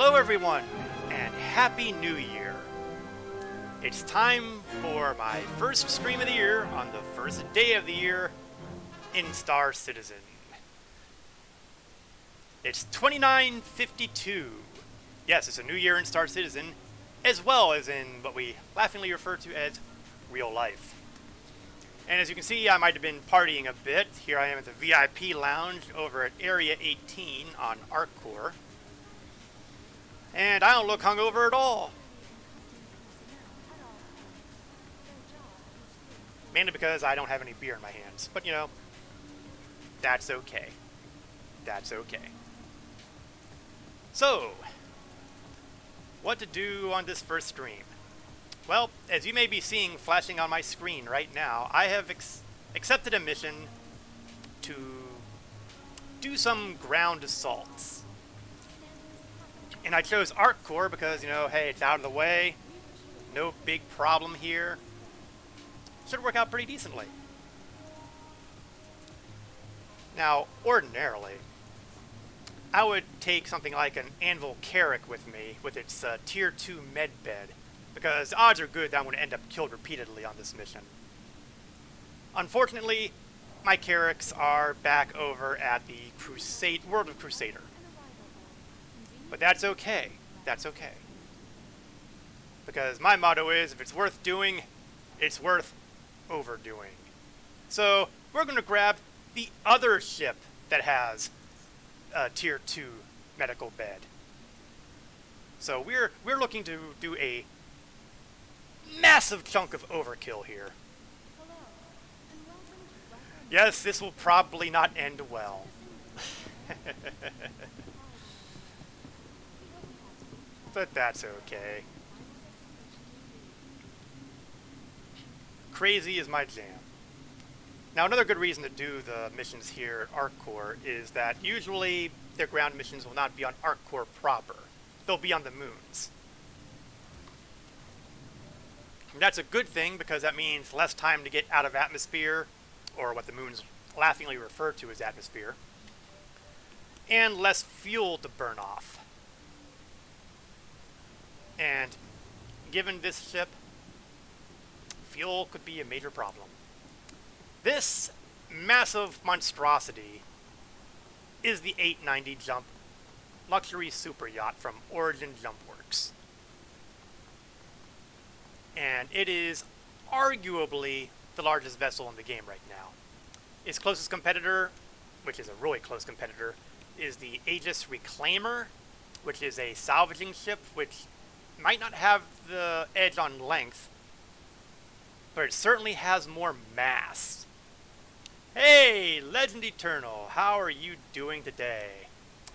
Hello everyone, and Happy New Year! It's time for my first stream of the year on the first day of the year in Star Citizen. It's 2952. Yes, it's a new year in Star Citizen, as well as in what we laughingly refer to as real life. And as you can see, I might have been partying a bit. Here I am at the VIP lounge over at Area 18 on ArcCore. And I don't look hungover at all. Mainly because I don't have any beer in my hands. But you know, that's okay. That's okay. So, what to do on this first stream? Well, as you may be seeing flashing on my screen right now, I have accepted a mission to do some ground assaults. And I chose ArcCore because, you know, hey, it's out of the way. No big problem here. Should work out pretty decently. Now, ordinarily, I would take something like an Anvil Carrack with me with its Tier 2 med bed, because the odds are good that I'm going to end up killed repeatedly on this mission. Unfortunately, my Carracks are back over at the World of Crusader. But that's okay. That's okay. Because my motto is, if it's worth doing, it's worth overdoing. So, we're going to grab the other ship that has a Tier 2 medical bed. So, we're looking to do a massive chunk of overkill here. Yes, this will probably not end well. But that's okay. Crazy is my jam. Now, another good reason to do the missions here at ArcCore is that usually their ground missions will not be on ArcCore proper. They'll be on the moons. And that's a good thing because that means less time to get out of atmosphere, or what the moons laughingly refer to as atmosphere, and less fuel to burn off. And given this ship, fuel could be a major problem. This massive monstrosity is the 890 Jump luxury super yacht from Origin Jump Works. And it is arguably the largest vessel in the game right now. Its closest competitor, which is a really close competitor, is the Aegis Reclaimer, which is a salvaging ship which might not have the edge on length, but it certainly has more mass. Hey, Legend Eternal, how are you doing today?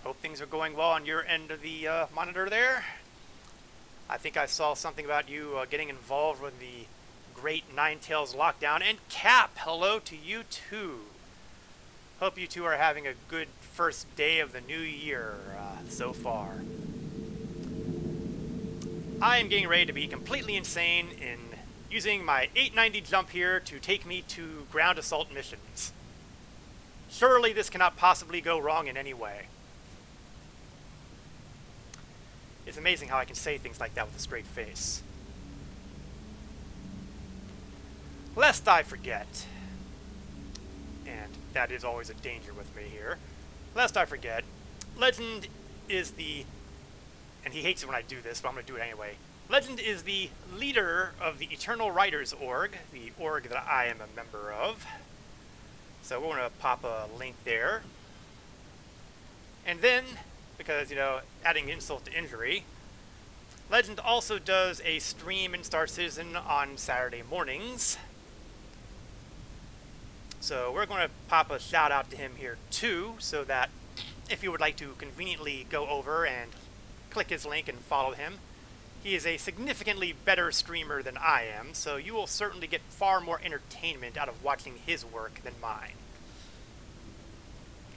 Hope things are going well on your end of the monitor there. I think I saw something about you getting involved with the Great Nine Tails lockdown. And Cap, hello to you too. Hope you two are having a good first day of the new year so far. I am getting ready to be completely insane in using my 890 jump here to take me to ground assault missions. Surely this cannot possibly go wrong in any way. It's amazing how I can say things like that with a straight face. Lest I forget, and that is always a danger with me here, lest I forget, Legend is the, and he hates it when I do this, but I'm going to do it anyway, Legend is the leader of the Eternal Writers Org, the org that I am a member of. So we're going to pop a link there. And then, because, you know, adding insult to injury, Legend also does a stream in Star Citizen on Saturday mornings. So we're going to pop a shout out to him here too, so that if you would like to conveniently go over and click his link and follow him, he is a significantly better streamer than I am, so you will certainly get far more entertainment out of watching his work than mine.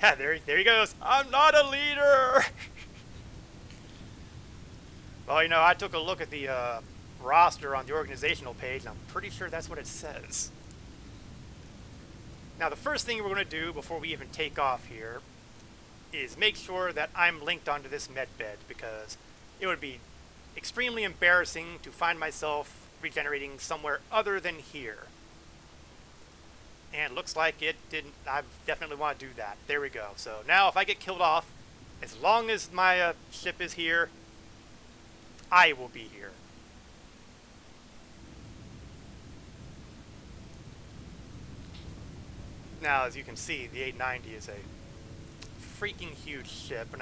Yeah, there he goes. I'm not a leader! Well, you know, I took a look at the roster on the organizational page, and I'm pretty sure that's what it says. Now, the first thing we're going to do before we even take off here is make sure that I'm linked onto this medbed, because it would be extremely embarrassing to find myself regenerating somewhere other than here. And it looks like it didn't. I definitely want to do that. There we go. So now if I get killed off, as long as my ship is here, I will be here. Now, as you can see, the 890 is a freaking huge ship, and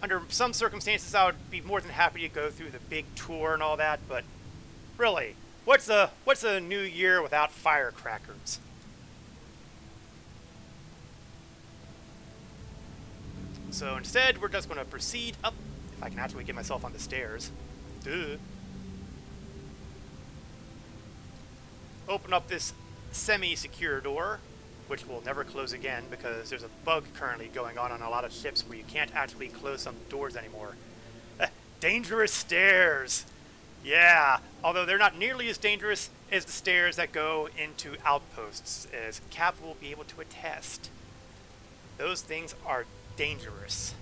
under some circumstances, I would be more than happy to go through the big tour and all that, but really, what's a new year without firecrackers? So instead, we're just going to proceed up, if I can actually get myself on the stairs. Duh. Open up this semi-secure door, which will never close again because there's a bug currently going on a lot of ships where you can't actually close some doors anymore. Dangerous stairs! Yeah, although they're not nearly as dangerous as the stairs that go into outposts, as Cap will be able to attest. Those things are dangerous.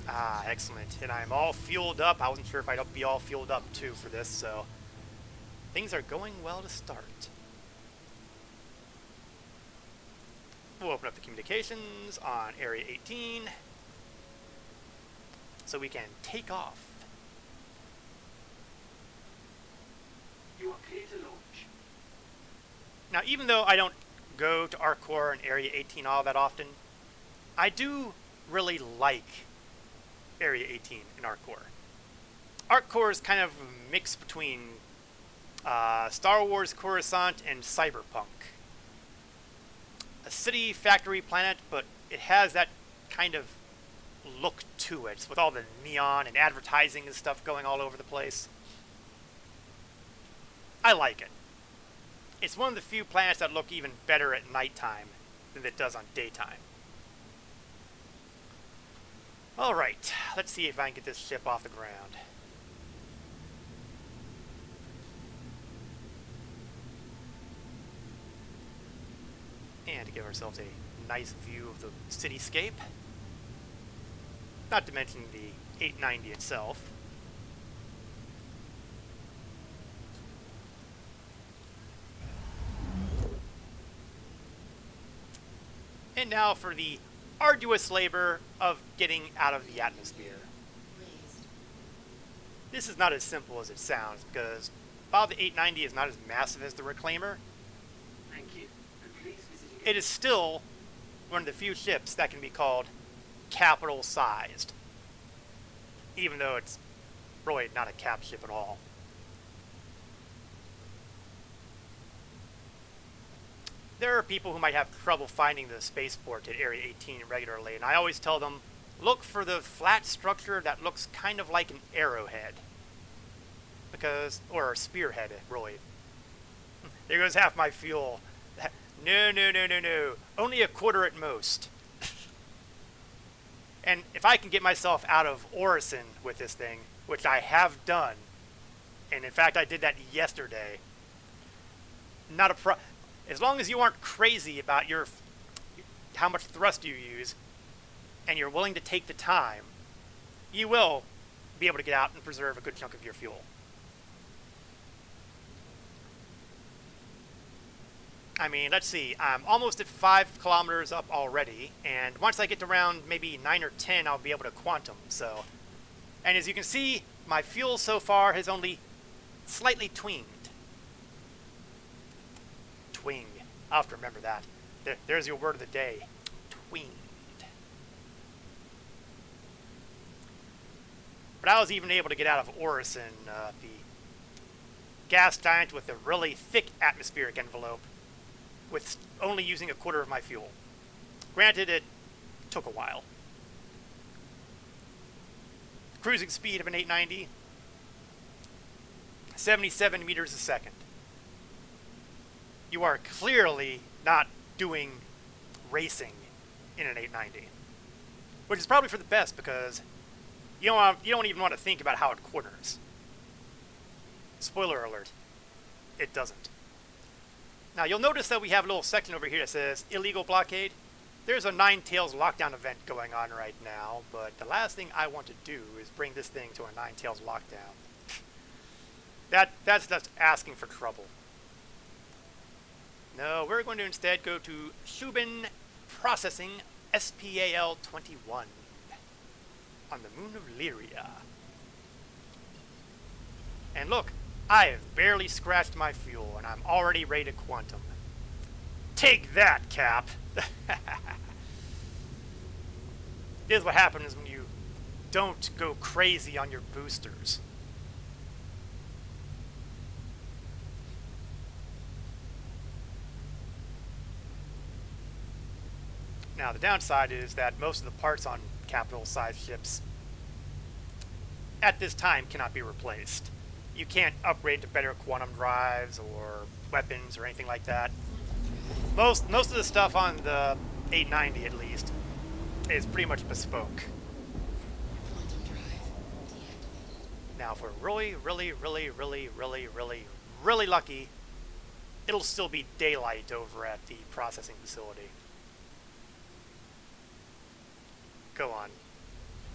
Ah, excellent. And I'm all fueled up. I wasn't sure if I'd be all fueled up too for this, so things are going well to start. We'll open up the communications on Area 18 so we can take off. You are clear to launch. Now, even though I don't go to Arcor and Area 18 all that often, I do really like Area 18 in Arcor. Arcor is kind of a mix between Star Wars Coruscant and Cyberpunk. A city factory planet, but it has that kind of look to it, with all the neon and advertising and stuff going all over the place. I like it. It's one of the few planets that look even better at nighttime than it does on daytime. Alright, let's see if I can get this ship off the ground. And to give ourselves a nice view of the cityscape. Not to mention the 890 itself. And now for the arduous labor of getting out of the atmosphere. This is not as simple as it sounds, because while the 890 is not as massive as the Reclaimer, Thank you. And please visit again. it is still one of the few ships that can be called capital-sized, even though it's really not a cap ship at all. There are people who might have trouble finding the spaceport at Area 18 regularly, and I always tell them, look for the flat structure that looks kind of like an arrowhead. Or a spearhead, really. There goes half my fuel. No. Only a quarter at most. And if I can get myself out of Orison with this thing, which I have done, and in fact I did that yesterday, not a as long as you aren't crazy about how much thrust you use, and you're willing to take the time, you will be able to get out and preserve a good chunk of your fuel. I mean, let's see, I'm almost at 5 kilometers up already, and once I get to around maybe 9 or 10, I'll be able to quantum, so. And as you can see, my fuel so far has only slightly twinged. Twing. I'll have to remember that. There's your word of the day. Twinged. But I was even able to get out of Orison, the gas giant with a really thick atmospheric envelope, with only using a quarter of my fuel. Granted, it took a while. Cruising speed of an 890, 77 meters a second. You are clearly not doing racing in an 890, which is probably for the best because you don't even want to think about how it corners. Spoiler alert, it doesn't. Now you'll notice that we have a little section over here that says illegal blockade. there's a Nine Tails lockdown event going on right now, but the last thing I want to do is bring this thing to a Nine Tails lockdown. That's just asking for trouble. No, we're going to instead go to Subin Processing SPAL-21 on the moon of Lyria. And look, I have barely scratched my fuel, and I'm already ready to quantum. Take that, Cap! This is what happens when you don't go crazy on your boosters. Now, the downside is that most of the parts on capital-sized ships at this time cannot be replaced. You can't upgrade to better quantum drives or weapons or anything like that. Most of the stuff on the 890, at least, is pretty much bespoke. Now, if we're really lucky, it'll still be daylight over at the processing facility. Go on.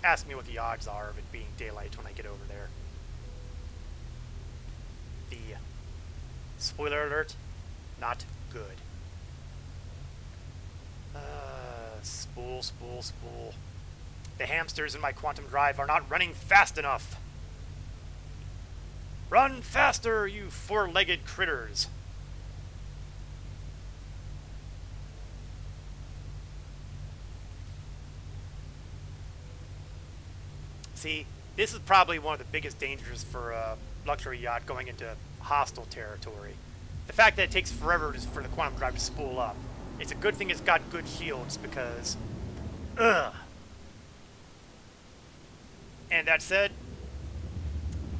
Ask me what the odds are of it being daylight when I get over there. The spoiler alert, not good. Spool. The hamsters in my quantum drive are not running fast enough. Run faster, you four-legged critters. See, this is probably one of the biggest dangers for a luxury yacht going into hostile territory. The fact that it takes forever for the quantum drive to spool up. It's a good thing it's got good shields because... ugh. And that said,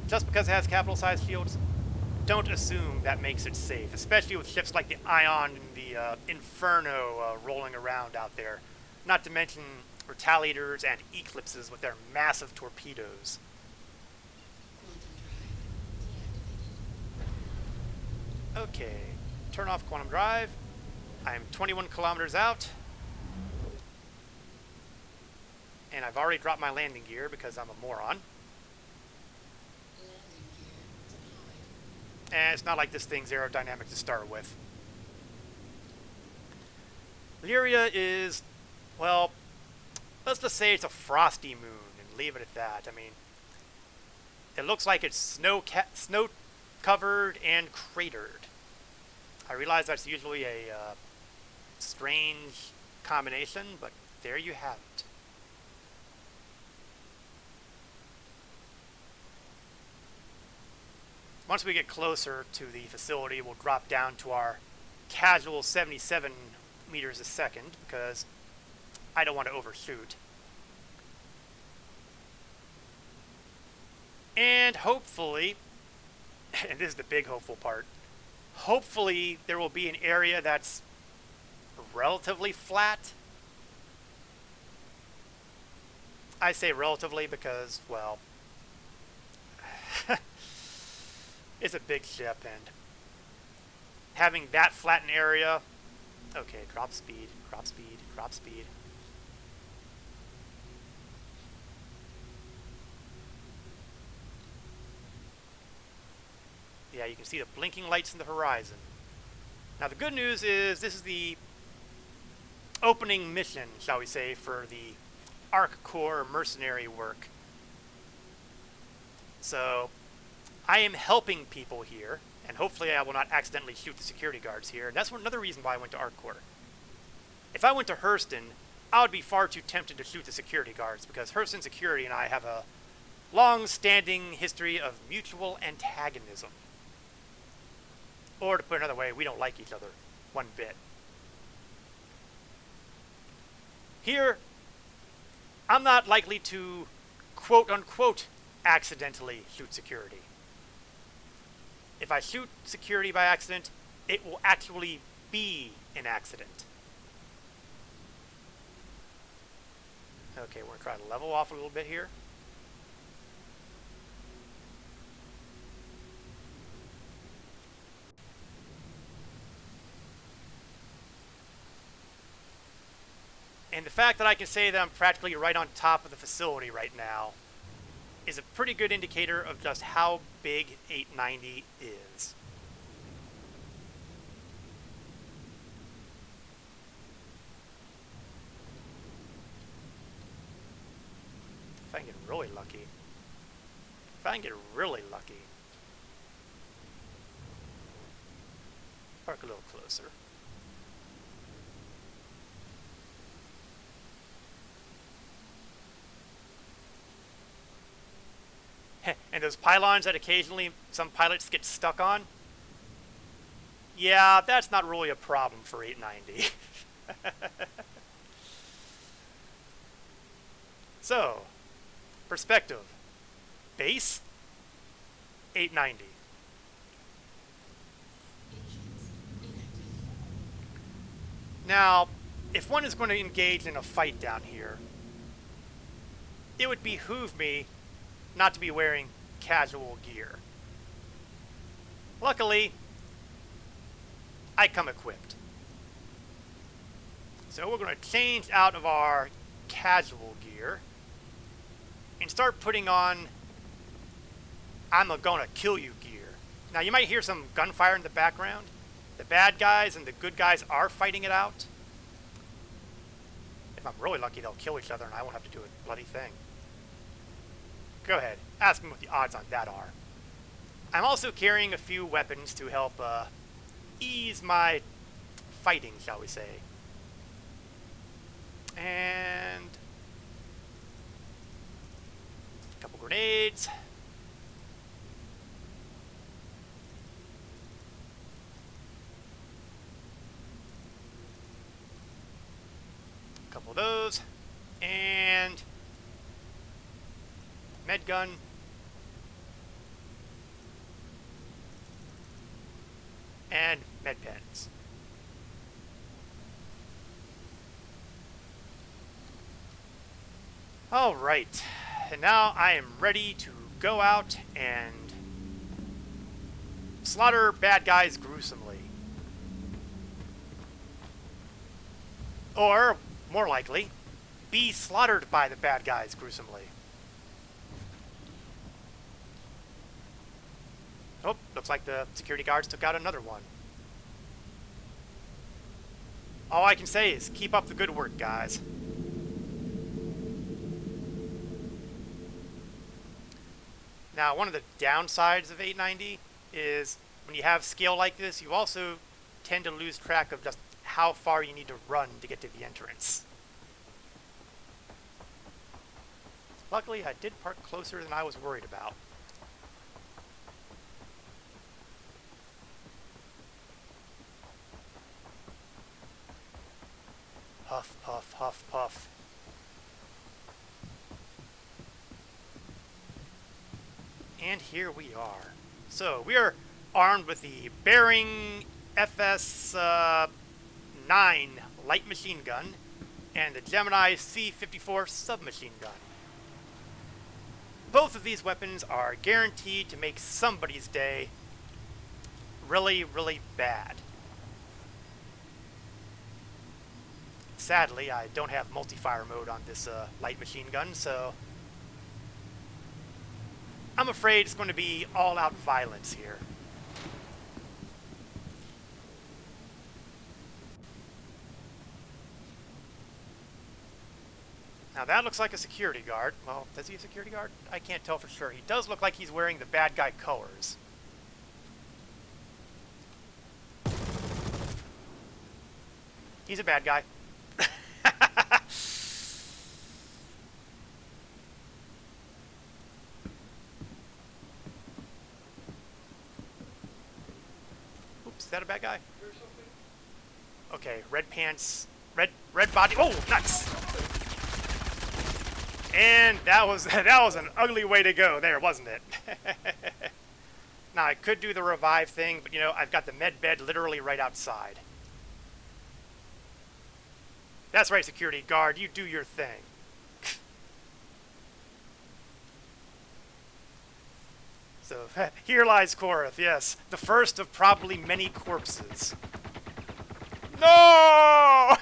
just because it has capital-sized shields, don't assume that makes it safe, especially with ships like the Ion and the Inferno rolling around out there. Not to mention Retaliators and Eclipses with their massive torpedoes. Okay, turn off quantum drive. I'm 21 kilometers out. And I've already dropped my landing gear because I'm a moron. And it's not like this thing's aerodynamic to start with. Lyria is, well, let's just say it's a frosty moon and leave it at that. I mean, it looks like it's snow-covered and cratered. I realize that's usually a strange combination, but there you have it. Once we get closer to the facility, we'll drop down to our casual 77 meters a second because I don't want to overshoot. And hopefully, and this is the big hopeful part, hopefully there will be an area that's relatively flat. I say relatively because, well, it's a big ship, and having that flat an area... Okay, drop speed. Yeah, you can see the blinking lights in the horizon. Now, the good news is this is the opening mission, shall we say, for the Arc Corps mercenary work. So I am helping people here, and hopefully I will not accidentally shoot the security guards here. And that's another reason why I went to Arc Corps. If I went to Hurston, I would be far too tempted to shoot the security guards, because Hurston Security and I have a long-standing history of mutual antagonism. Or to put it another way, we don't like each other one bit. Here, I'm not likely to, quote-unquote, accidentally shoot security. If I shoot security by accident, it will actually be an accident. Okay, we're going to try to level off a little bit here. And the fact that I can say that I'm practically right on top of the facility right now is a pretty good indicator of just how big 890 is. If I can get really lucky. If I can get really lucky. Park a little closer. And those pylons that occasionally some pilots get stuck on, yeah, that's not really a problem for 890. So, perspective. Base, 890. Now, if one is going to engage in a fight down here, it would behoove me not to be wearing casual gear. Luckily, I come equipped. So we're going to change out of our casual gear and start putting on I'm gonna kill you gear. Now you might hear some gunfire in the background. The bad guys and the good guys are fighting it out. If I'm really lucky, they'll kill each other and I won't have to do a bloody thing. Go ahead, ask me what the odds on that are. I'm also carrying a few weapons to help ease my fighting, shall we say. And a couple grenades. A couple of those. And med gun. And med pens. Alright, and now I am ready to go out and slaughter bad guys gruesomely. Or, more likely, be slaughtered by the bad guys gruesomely. Oh, looks like the security guards took out another one. All I can say is keep up the good work, guys. Now, one of the downsides of 890 is when you have scale like this, you also tend to lose track of just how far you need to run to get to the entrance. Luckily, I did park closer than I was worried about. Huff, puff, huff, puff. And here we are. So, we are armed with the Bearing FS-9 light machine gun and the Gemini C-54 submachine gun. Both of these weapons are guaranteed to make somebody's day really, really bad. Sadly, I don't have multi-fire mode on this light machine gun, so I'm afraid it's going to be all-out violence here. Now that looks like a security guard. Well, is he a security guard? I can't tell for sure. He does look like he's wearing the bad guy colors. He's a bad guy. Oops, is that a bad guy? Okay, red pants, red body. Oh, nuts! And that was an ugly way to go there, wasn't it? Now I could do the revive thing, but you know, I've got the med bed literally right outside. That's right, security guard, you do your thing. So, here lies Korath, yes. The first of probably many corpses. No!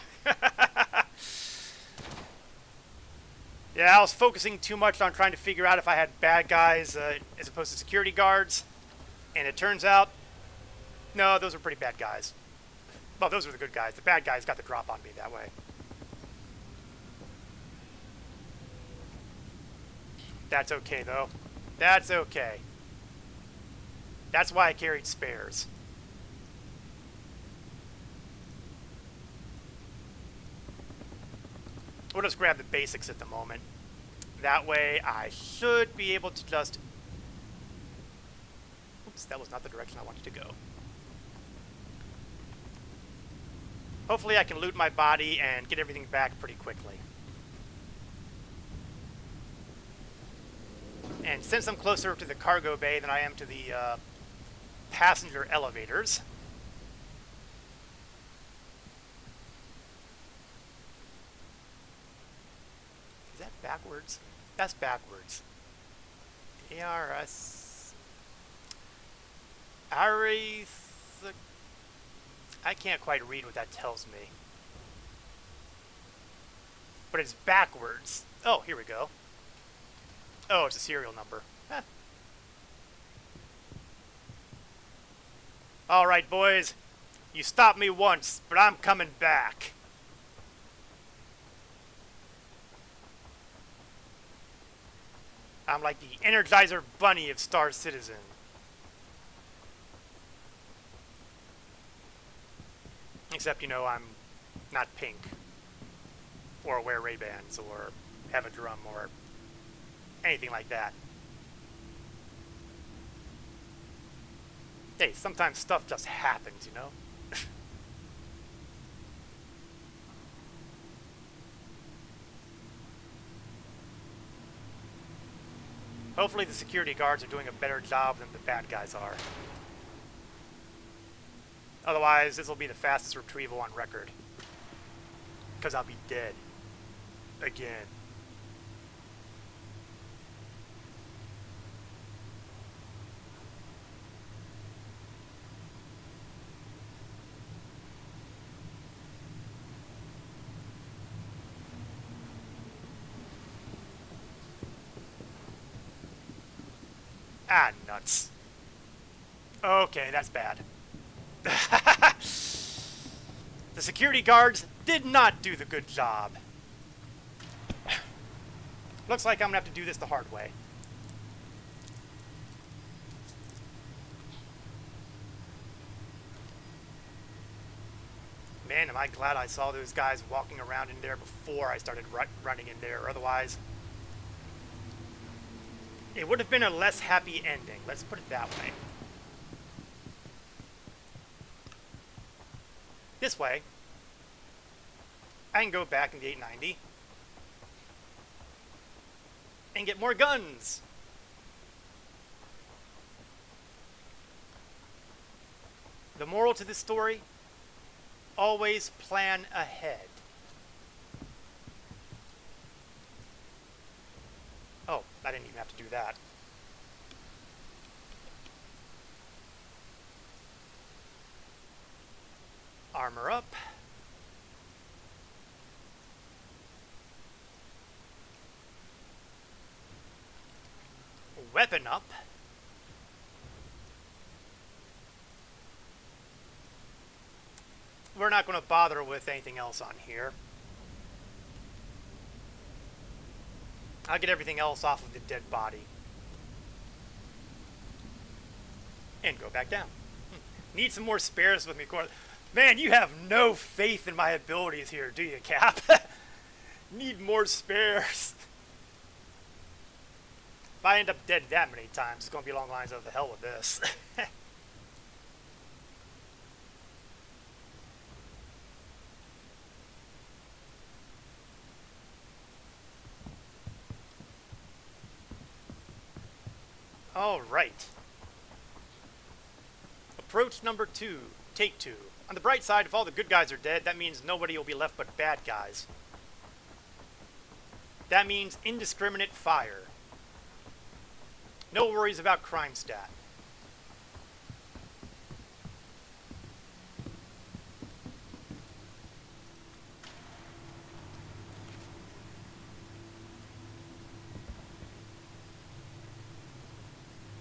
Yeah, I was focusing too much on trying to figure out if I had bad guys as opposed to security guards. And it turns out, no, those were pretty bad guys. Well, those were the good guys. The bad guys got the drop on me that way. That's okay, though. That's okay. That's why I carried spares. We'll just grab the basics at the moment. That way, I should be able to just... Oops, that was not the direction I wanted to go. Hopefully I can loot my body and get everything back pretty quickly. And since I'm closer to the cargo bay than I am to the passenger elevators... Is that backwards? That's backwards. ARS... I can't quite read what that tells me. But it's backwards. Oh, here we go. Oh, it's a serial number. Huh. All right, boys. You stopped me once, but I'm coming back. I'm like the Energizer Bunny of Star Citizen. Except, you know, I'm not pink. Or wear Ray-Bans, or have a drum, or anything like that. Hey, sometimes stuff just happens, you know? Hopefully the security guards are doing a better job than the bad guys are. Otherwise, this will be the fastest retrieval on record. Because I'll be dead. Again. Ah, nuts. Okay, that's bad. The security guards did not do the good job. Looks like I'm gonna have to do this the hard way. Man, am I glad I saw those guys walking around in there before I started running in there. Otherwise, it would have been a less happy ending. Let's put it that way. This way, I can go back in the 890 and get more guns. The moral to this story, always plan ahead. Oh, I didn't even have to do that. Armor up. Weapon up. We're not going to bother with anything else on here. I'll get everything else off of the dead body. And go back down. Need some more spares with me, Cor. Man, you have no faith in my abilities here, do you, Cap? Need more spares. If I end up dead that many times, it's going to be along the lines of the hell with this. All right. Approach number 2. Take 2. On the bright side, if all the good guys are dead, that means nobody will be left but bad guys. That means indiscriminate fire. No worries about crime stat.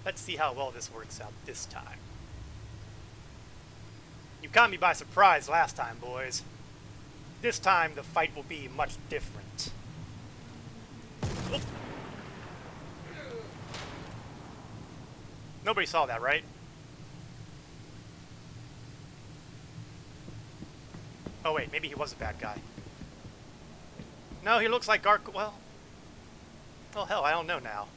Let's see how well this works out this time. You caught me by surprise last time, boys. This time the fight will be much different. Oop. Nobody saw that, right? Oh wait, maybe he was a bad guy. No, he looks like well, hell, I don't know now.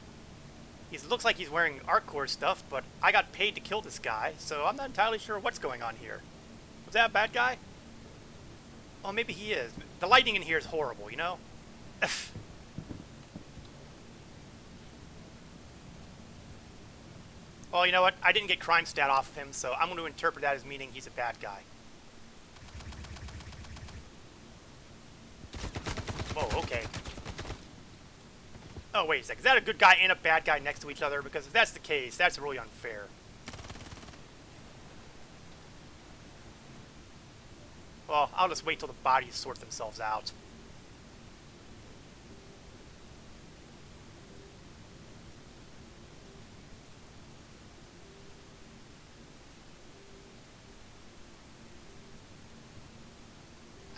He looks like he's wearing ArcCore stuff, but I got paid to kill this guy, so I'm not entirely sure what's going on here. Was that a bad guy? Oh, maybe he is. The lighting in here is horrible, you know? Well, you know what? I didn't get crime stat off of him, so I'm going to interpret that as meaning he's a bad guy. Whoa, okay. Oh, wait a sec. Is that a good guy and a bad guy next to each other? Because if that's the case, that's really unfair. Well, I'll just wait till the bodies sort themselves out.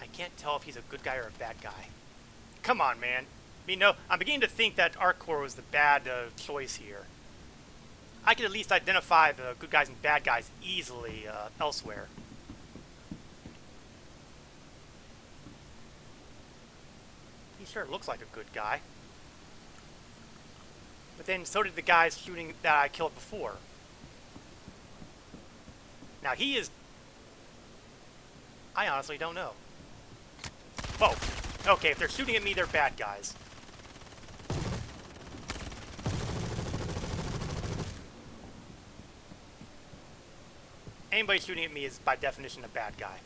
I can't tell if he's a good guy or a bad guy. Come on, man. I mean, no, I'm beginning to think that ArcCore was the bad choice here. I could at least identify the good guys and bad guys easily elsewhere. He sure looks like a good guy. But then so did the guys shooting that I killed before. Now he is... I honestly don't know. Whoa. Okay, if they're shooting at me, they're bad guys. Anybody shooting at me is, by definition, a bad guy.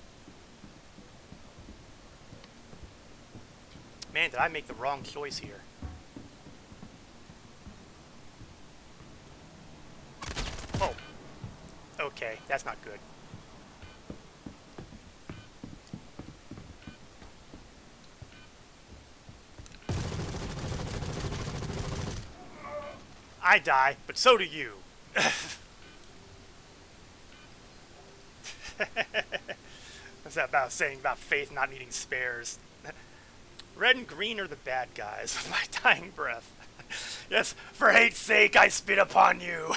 Man, did I make the wrong choice here. Oh. Okay, that's not good. I die, but so do you. What's that about saying about faith not needing spares? Red and green are the bad guys with my dying breath. Yes, for hate's sake I spit upon you.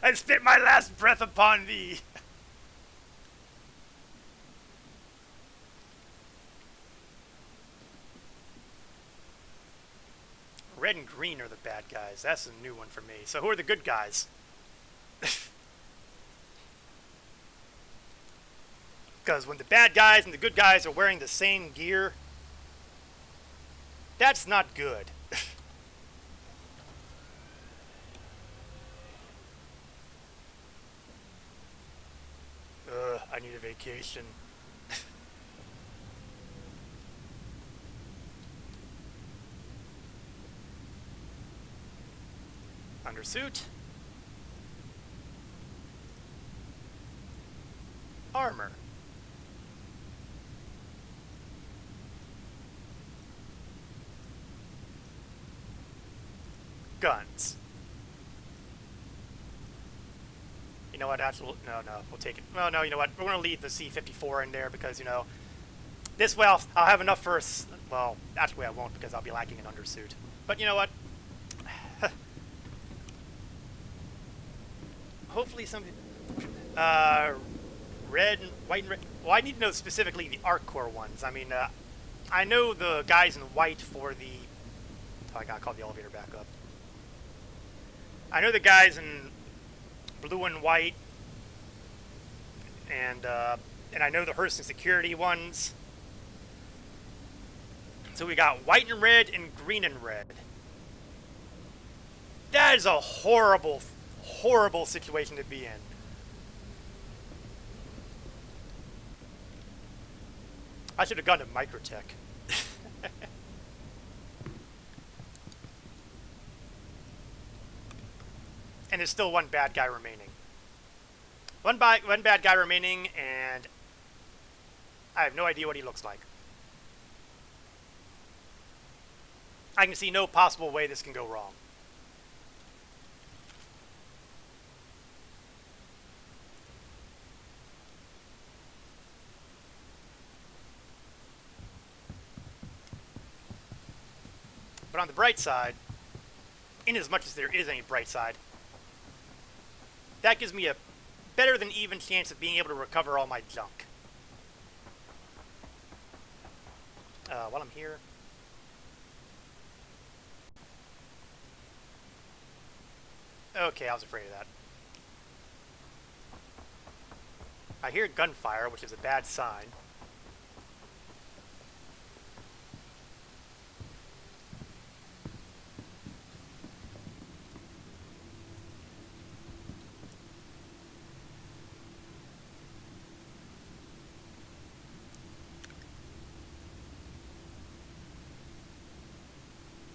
I spit my last breath upon thee. Red and green are the bad guys. That's a new one for me. So who are the good guys? Because when the bad guys and the good guys are wearing the same gear, that's not good. I need a vacation. Undersuit. Armor. Guns. You know what, actually, no, we'll take it. Well, no, you know what, we're going to leave the C-54 in there because, you know, this way I'll have enough for, well, actually I won't because I'll be lacking an undersuit. But you know what? Hopefully something, red and white and red. Well, I need to know specifically the ArcCore ones. I mean, I know the guys in white for the, oh, I gotta call the elevator back up. I know the guys in blue and white, and I know the Hearst and security ones. So we got white and red and green and red. That is a horrible, horrible situation to be in. I should have gone to Microtech. And there's still one bad guy remaining. One bad guy remaining, and I have no idea what he looks like. I can see no possible way this can go wrong. But on the bright side, in as much as there is any bright side, that gives me a better than even chance of being able to recover all my junk. While I'm here... Okay, I was afraid of that. I hear gunfire, which is a bad sign.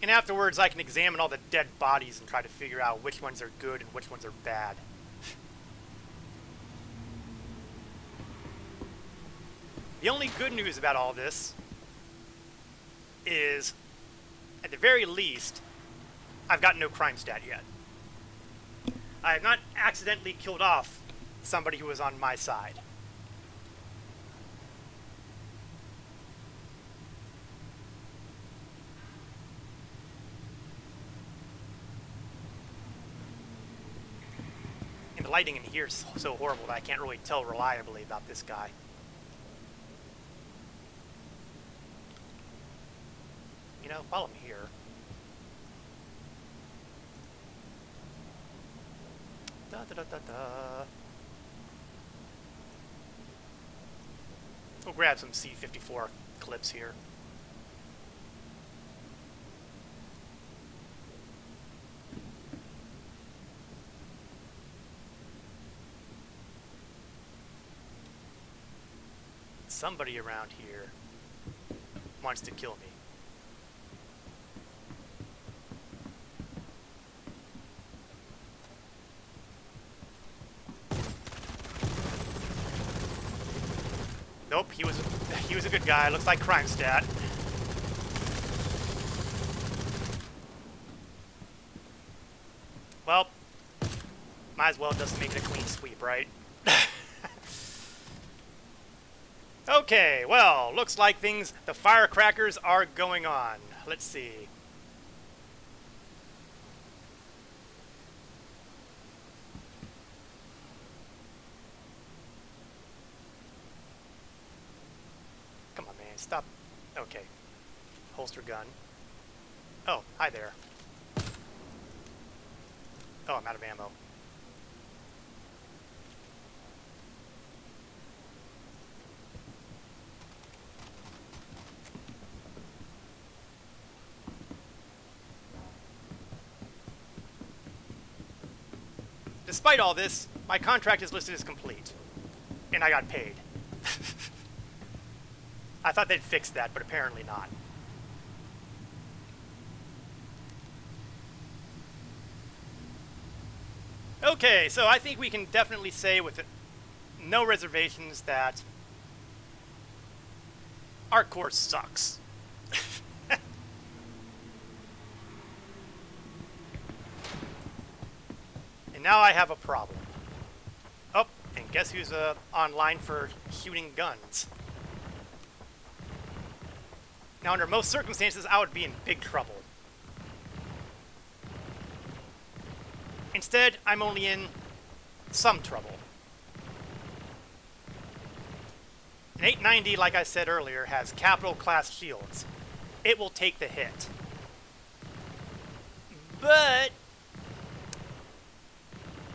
And afterwards, I can examine all the dead bodies and try to figure out which ones are good and which ones are bad. The only good news about all this is, at the very least, I've got no crime stat yet. I have not accidentally killed off somebody who was on my side. And the lighting in here is so horrible that I can't really tell reliably about this guy. You know, while I'm here... We'll grab some C-54 clips here. Somebody around here wants to kill me. Nope, he was a good guy. Looks like crime stat. Well, might as well just make it a clean sweep, right? Okay, well, looks like the firecrackers are going on. Let's see. Come on, man, stop. Okay. Holster gun. Oh, hi there. Oh, I'm out of ammo. Despite all this, my contract is listed as complete. And I got paid. I thought they'd fix that, but apparently not. Okay, so I think we can definitely say with no reservations that our course sucks. And now I have a problem. Oh, and guess who's online for shooting guns? Now, under most circumstances, I would be in big trouble. Instead, I'm only in some trouble. An 890, like I said earlier, has capital class shields. It will take the hit. But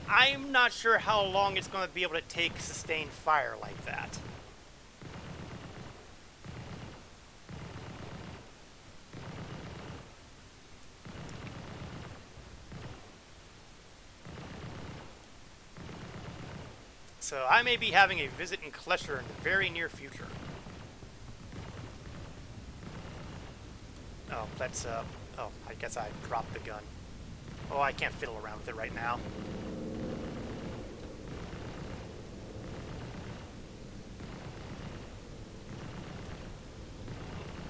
I'm not sure how long it's going to be able to take sustained fire like that. So I may be having a visit in Klesher in the very near future. Oh, that's, oh, I guess I dropped the gun. Oh, I can't fiddle around with it right now.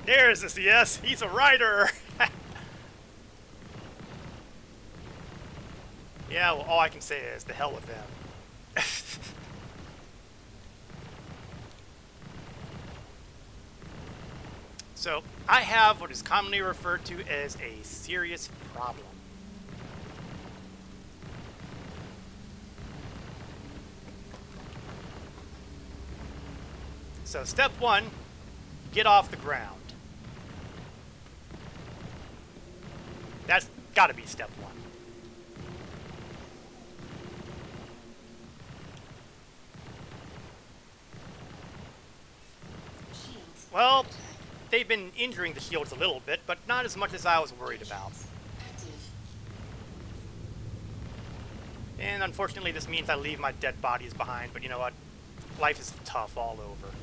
There's the CS. He's a rider. Yeah, well, all I can say is the hell with them. So, I have what is commonly referred to as a serious problem. So, step one, get off the ground. That's gotta be step one. Well, they've been injuring the shields a little bit, but not as much as I was worried about. And unfortunately, this means I leave my dead bodies behind, but you know what? Life is tough all over.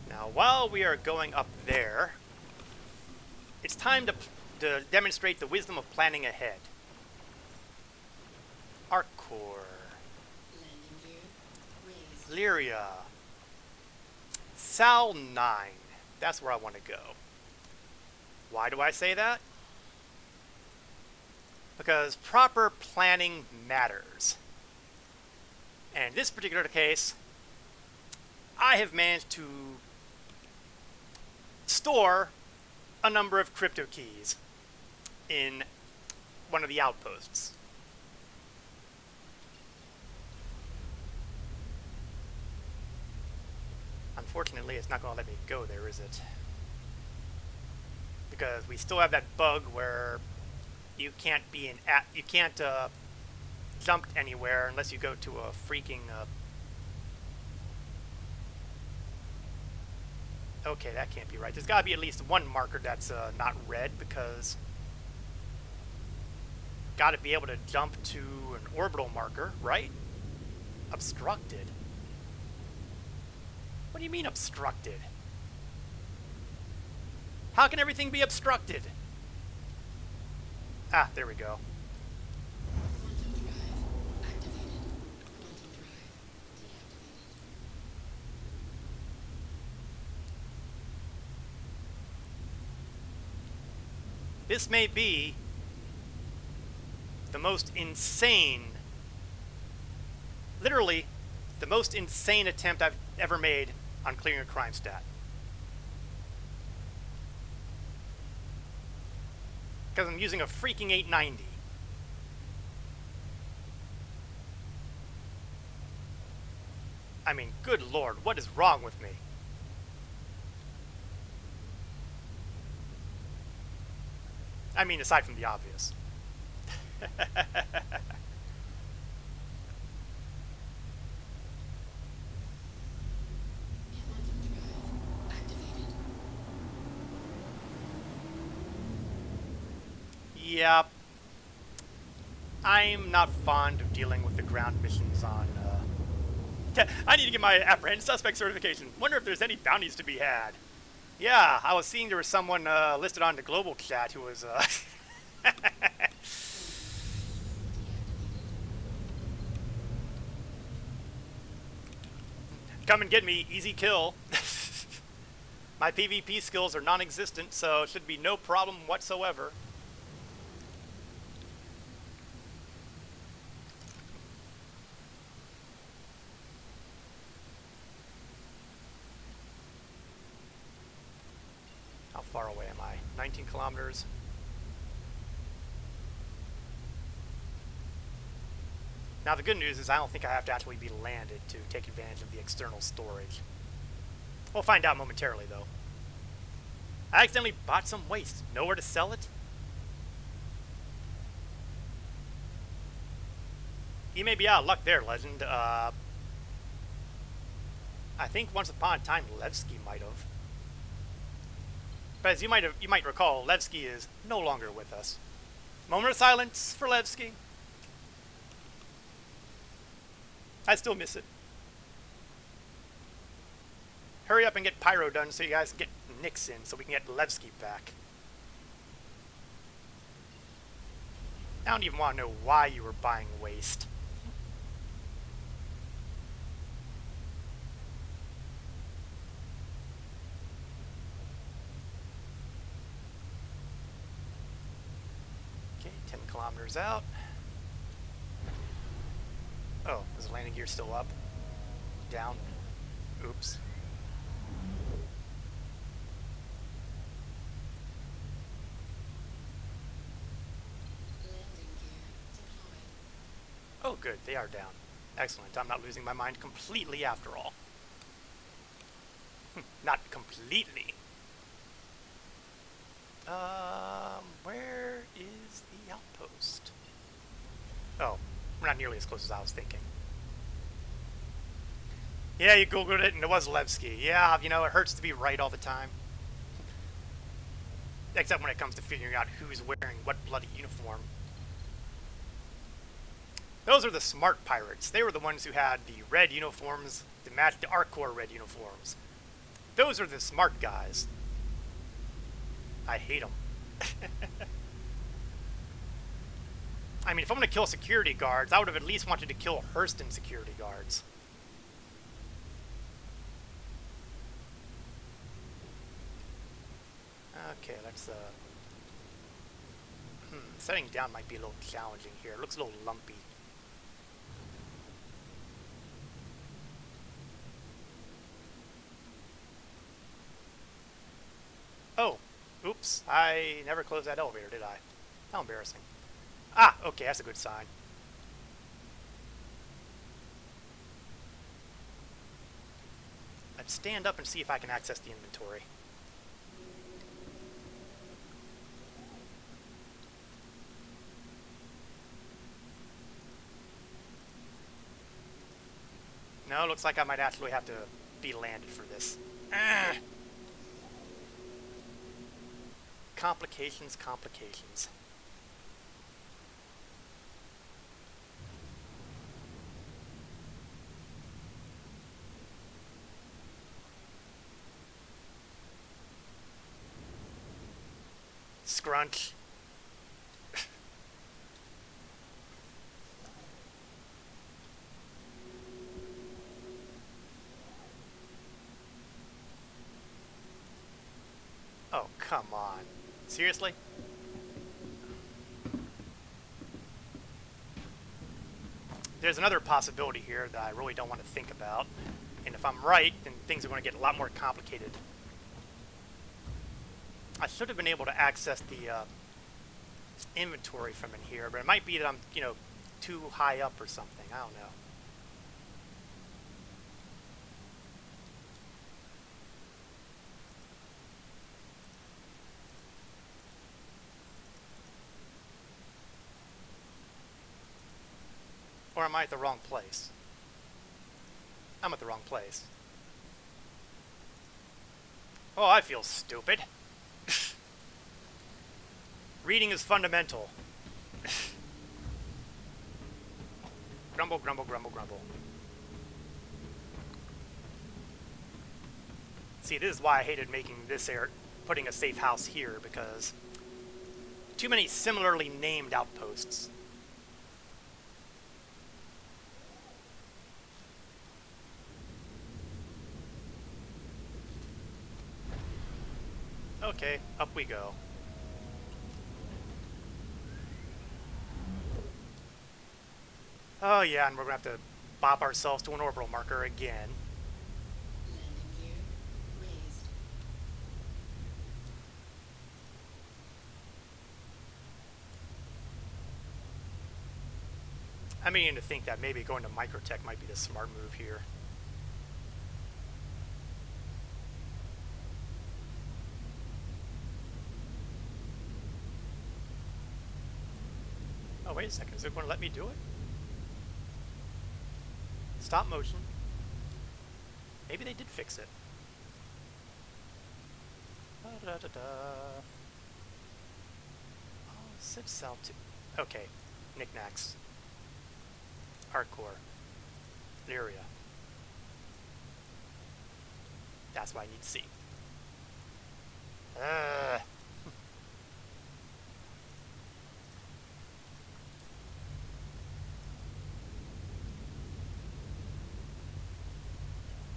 Now, while we are going up there, it's time to demonstrate the wisdom of planning ahead. Arc core. Lyria. Sal 9. That's where I want to go. Why do I say that? Because proper planning matters. And in this particular case, I have managed to store a number of crypto keys in one of the outposts. Unfortunately, it's not going to let me go there, is it? Because we still have that bug where you can't jump anywhere unless you go to a freaking okay, that can't be right. There's got to be at least one marker that's not red, because got to be able to jump to an orbital marker, right? Obstructed. What do you mean obstructed? How can everything be obstructed? Ah, there we go. This may be the most insane, literally, the most insane attempt I've ever made on clearing a crime stat. Because I'm using a freaking 890. I mean, good lord, what is wrong with me? I mean, aside from the obvious. Yeah, I'm not fond of dealing with the ground missions on, I need to get my apprehend suspect certification. Wonder if there's any bounties to be had. Yeah, I was seeing there was someone listed on the global chat who was, Come and get me, easy kill. My PvP skills are non-existent, so it should be no problem whatsoever. How far away am I? 19 kilometers. Now the good news is I don't think I have to actually be landed to take advantage of the external storage. We'll find out momentarily, though. I accidentally bought some waste. Nowhere to sell it? You may be out of luck there, Legend. I think once upon a time Levski might have. But as you might recall, Levski is no longer with us. Moment of silence for Levski. I still miss it. Hurry up and get Pyro done so you guys can get Nix in so we can get Levski back. I don't even want to know why you were buying waste. Okay, 10 kilometers out. Oh, is the landing gear still up? Down? Oop. Oh, good. They are down. Excellent. I'm not losing my mind completely after all. Not completely. Where is the outpost? Oh, we're not nearly as close as I was thinking. Yeah, you Googled it and it was Levski. Yeah, you know, it hurts to be right all the time. Except when it comes to figuring out who's wearing what bloody uniform. Those are the smart pirates. They were the ones who had the red uniforms to match the Arcor red uniforms. Those are the smart guys. I hate them. I mean, if I'm going to kill security guards, I would have at least wanted to kill Hurston security guards. Okay, let's, setting down might be a little challenging here. It looks a little lumpy. Oh, oops, I never closed that elevator, did I? How embarrassing. Ah, okay, that's a good sign. Let's stand up and see if I can access the inventory. No, looks like I might actually have to be landed for this. Complications, complications. Scrunch. Oh, come on. Seriously? There's another possibility here that I really don't want to think about. And if I'm right, then things are going to get a lot more complicated. I should have been able to access the inventory from in here, but it might be that I'm, you know, too high up or something. I don't know. Or am I at the wrong place? I'm at the wrong place. Oh, I feel stupid. Reading is fundamental. Grumble, grumble, grumble, grumble. See, this is why I hated making this putting a safe house here, because too many similarly named outposts. Okay, up we go. Oh yeah, and we're gonna have to bop ourselves to an orbital marker again. Landing gear raised. I'm beginning to think that maybe going to Microtech might be the smart move here. Oh, wait a second. Is it going to let me do it? Stop motion. Maybe they did fix it. Da, da, da, da. Oh, Civ Cell 2. Okay. Knickknacks. Hardcore. Lyria. That's what I need to see.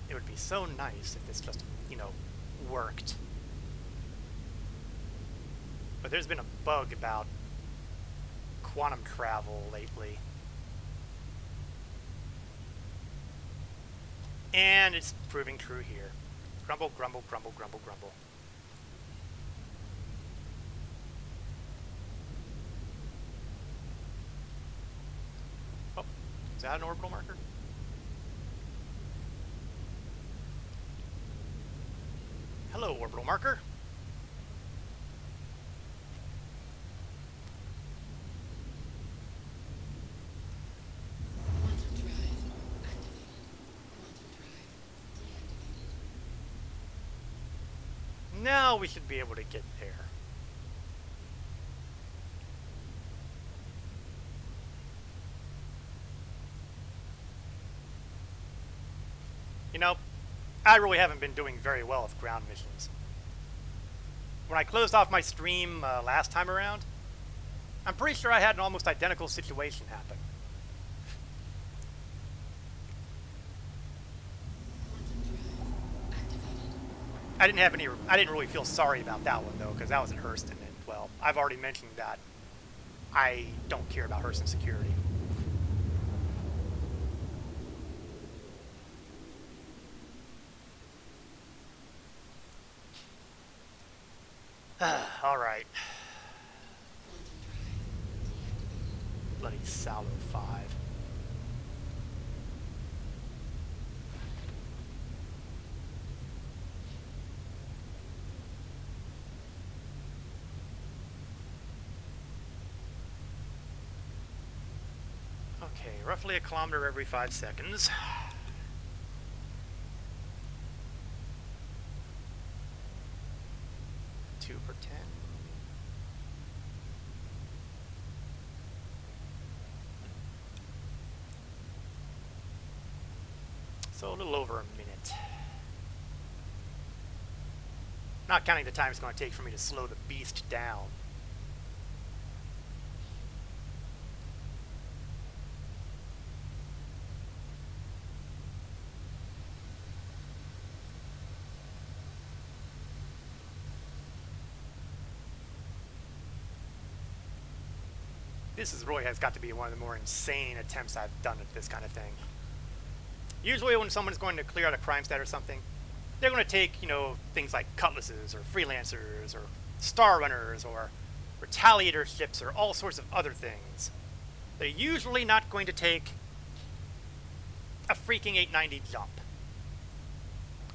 It would be so nice if this just, you know, worked. But there's been a bug about quantum travel lately. And it's proving true here. Grumble, grumble, grumble, grumble, grumble. Oh, Is that an orbital marker? Hello, orbital marker. Quantum drive activated. Quantum drive deactivated. Now we should be able to get there. You know, I really haven't been doing very well with ground missions. When I closed off my stream last time around, I'm pretty sure I had an almost identical situation happen. Quantum drive activated. I didn't really feel sorry about that one though, because that was in Hurston, and well, I've already mentioned that I don't care about Hurston security. All right. Quantum drive deactivated. Bloody Sallow 5. Okay, roughly a kilometer every 5 seconds. Two per 10. So a little over a minute. Not counting the time it's going to take for me to slow the beast down. This really has got to be one of the more insane attempts I've done at this kind of thing. Usually when someone's going to clear out a crime stat or something, they're going to take, you know, things like cutlasses or freelancers or star runners or retaliator ships or all sorts of other things. They're usually not going to take a freaking 890 jump.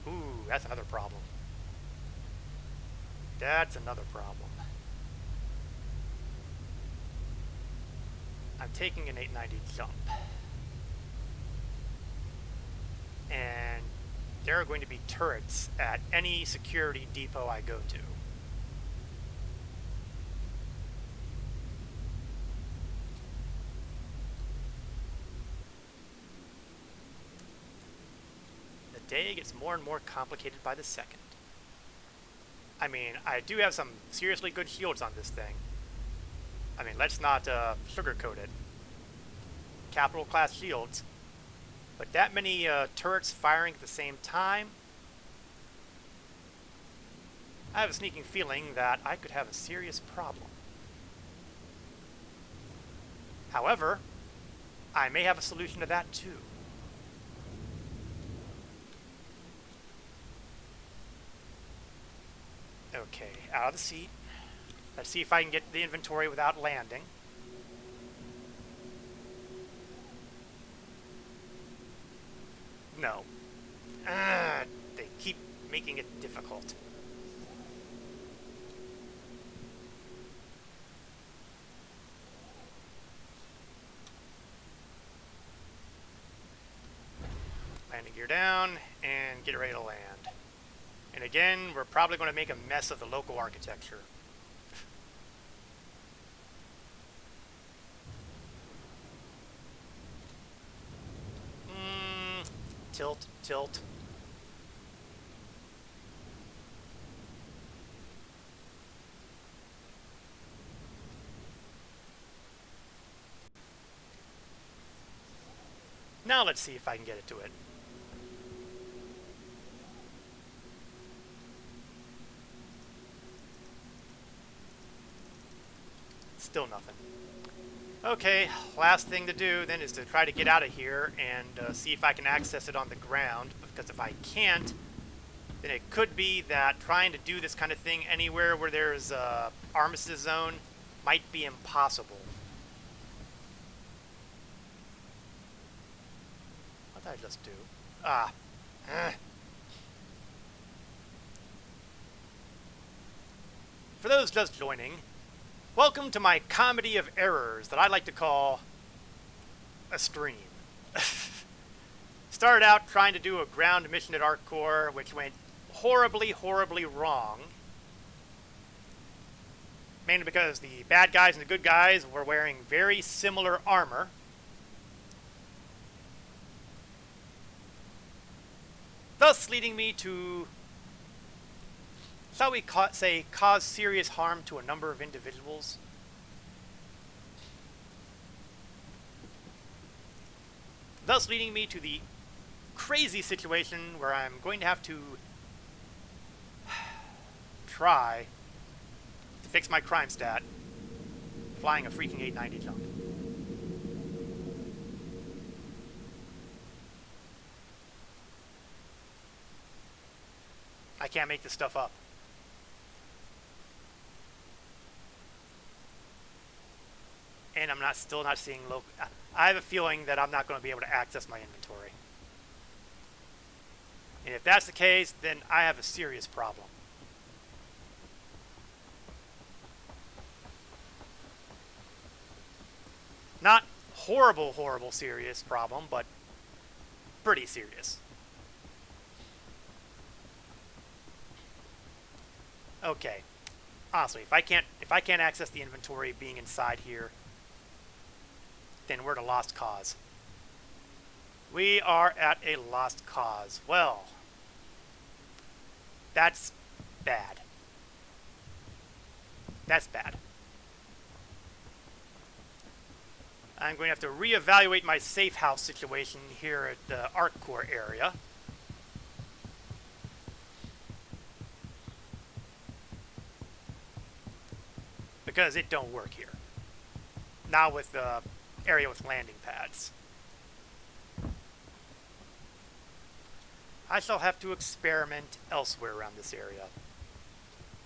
Ooh, that's another problem. That's another problem. I'm taking an 890 jump. And there are going to be turrets at any security depot I go to. The day gets more and more complicated by the second. I mean, I do have some seriously good shields on this thing. I mean, let's not sugarcoat it. Capital class shields. But that many turrets firing at the same time, I have a sneaking feeling that I could have a serious problem. However, I may have a solution to that too. Okay, out of the seat. Let's see if I can get the inventory without landing. No. They keep making it difficult. Landing gear down and get ready to land. And again, we're probably going to make a mess of the local architecture. Tilt, tilt. Now let's see if I can get it to it. Still nothing. Okay, last thing to do then is to try to get out of here and see if I can access it on the ground, because if I can't, then it could be that trying to do this kind of thing anywhere where there's a armistice zone might be impossible. What did I just do? Ah. Eh. For those just joining, welcome to my comedy of errors that I like to call a stream. Started out trying to do a ground mission at ArcCore, which went horribly, horribly wrong. Mainly because the bad guys and the good guys were wearing very similar armor. Thus leading me to, shall we say, cause serious harm to a number of individuals. Thus leading me to the crazy situation where I'm going to have to try to fix my crime stat flying a freaking 890 jump. I can't make this stuff up. And I'm still not seeing local. I have a feeling that I'm not going to be able to access my inventory. And if that's the case, then I have a serious problem. Not horrible, horrible serious problem, but pretty serious. Okay. Honestly, if I can't access the inventory being inside here, then we're at a lost cause. We are at a lost cause. Well, that's bad. That's bad. I'm going to have to reevaluate my safe house situation here at the ArcCore area. Because it don't work here. Not with the area with landing pads. I shall have to experiment elsewhere around this area.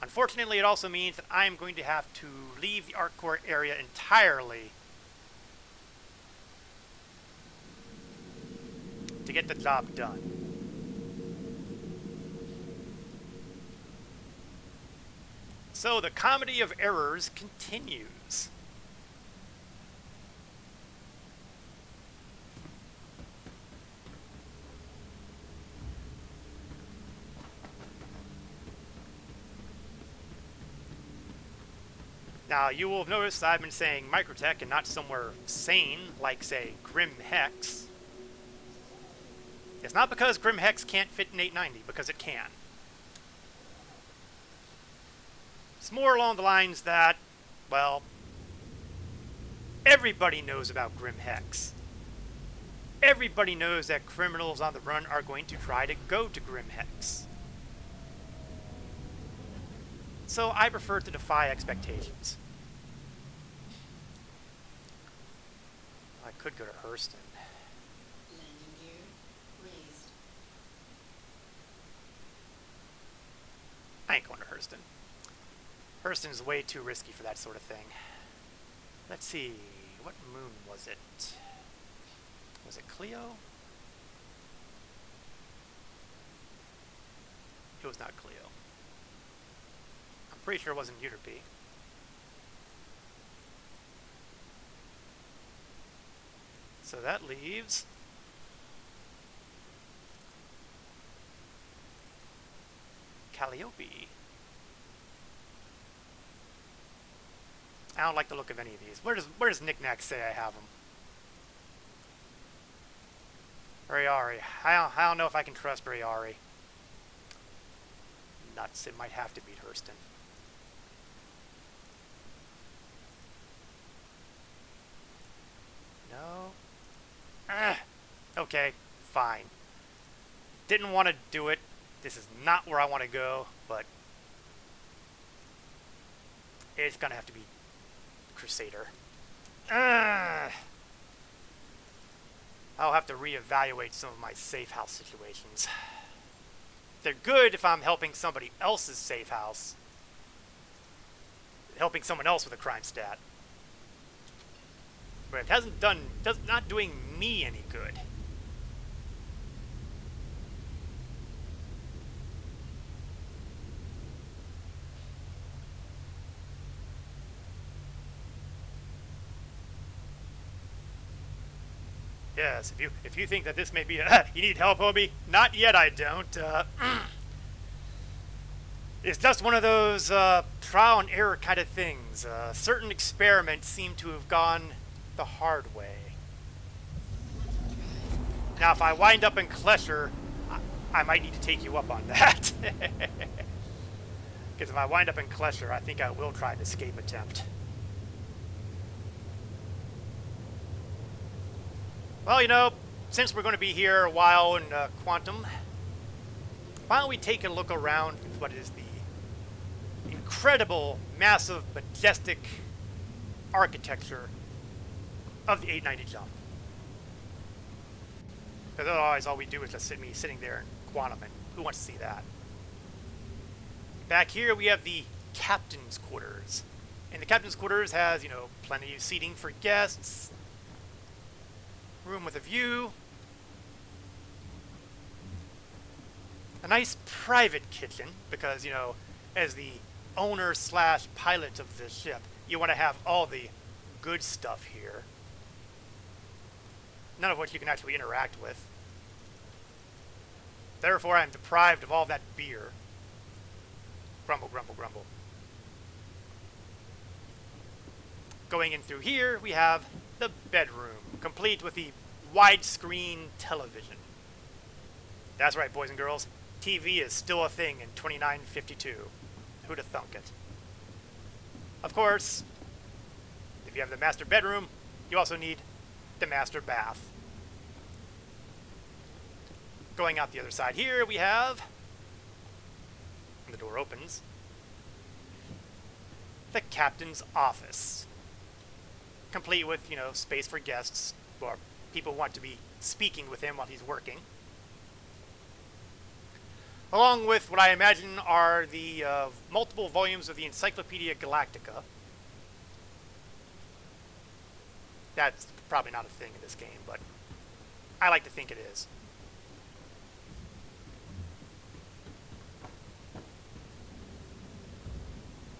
Unfortunately, it also means that I am going to have to leave the ArcCore area entirely to get the job done. So the comedy of errors continues. Now, you will have noticed I've been saying Microtech and not somewhere sane, like, say, Grim Hex. It's not because Grim Hex can't fit in 890, because it can. It's more along the lines that, well, everybody knows about Grim Hex. Everybody knows that criminals on the run are going to try to go to Grim Hex. So I prefer to defy expectations. I could go to Hurston. Landing gear raised. I ain't going to Hurston. Hurston is way too risky for that sort of thing. Let's see, what moon was it? Was it Cleo? It was not Cleo. I'm pretty sure it wasn't Euterpe. So that leaves Calliope. I don't like the look of any of these. Where does Knickknack say I have them? Rayari. I don't know if I can trust Rayari. Nuts. It might have to beat Hurston. No. Okay. Fine. Didn't want to do it. This is not where I want to go, but it's gonna have to be Crusader. I'll have to reevaluate some of my safe house situations. They're good if I'm helping somebody else's safe house. Helping someone else with a crime stat. But it not doing me any good. Yes, if you think that this may be you need help, homie? Not yet, I don't. It's just one of those trial and error kind of things. Certain experiments seem to have gone the hard way. Now, if I wind up in Klesher, I might need to take you up on that. Because if I wind up in Klesher, I think I will try an escape attempt. Well, you know, since we're going to be here a while in Quantum, why don't we take a look around at what is the incredible, massive, majestic architecture of the 890 jump. Because otherwise all we do is just sitting there in Quantum, and who wants to see that? Back here we have the captain's quarters. And the captain's quarters has, you know, plenty of seating for guests, room with a view, a nice private kitchen, because, you know, as the owner slash pilot of this ship, you want to have all the good stuff here. None of which you can actually interact with. Therefore, I am deprived of all that beer. Grumble, grumble, grumble. Going in through here, we have the bedroom, complete with the widescreen television. That's right, boys and girls. TV is still a thing in 2952. Who'd have thunk it? Of course, if you have the master bedroom, you also need the master bath. Going out the other side here, we have, when the door opens, the captain's office. Complete with, you know, space for guests, or people who want to be speaking with him while he's working. Along with what I imagine are the multiple volumes of the Encyclopedia Galactica. That's probably not a thing in this game, but I like to think it is.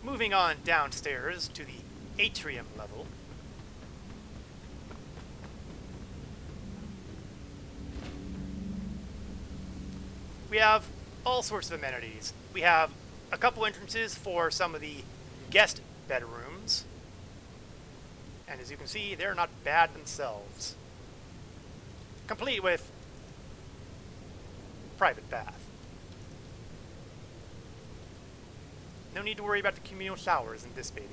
Moving on downstairs to the atrium level. We have all sorts of amenities. We have a couple entrances for some of the guest bedrooms. And as you can see, they're not bad themselves. Complete with private bath. No need to worry about the communal showers in this baby.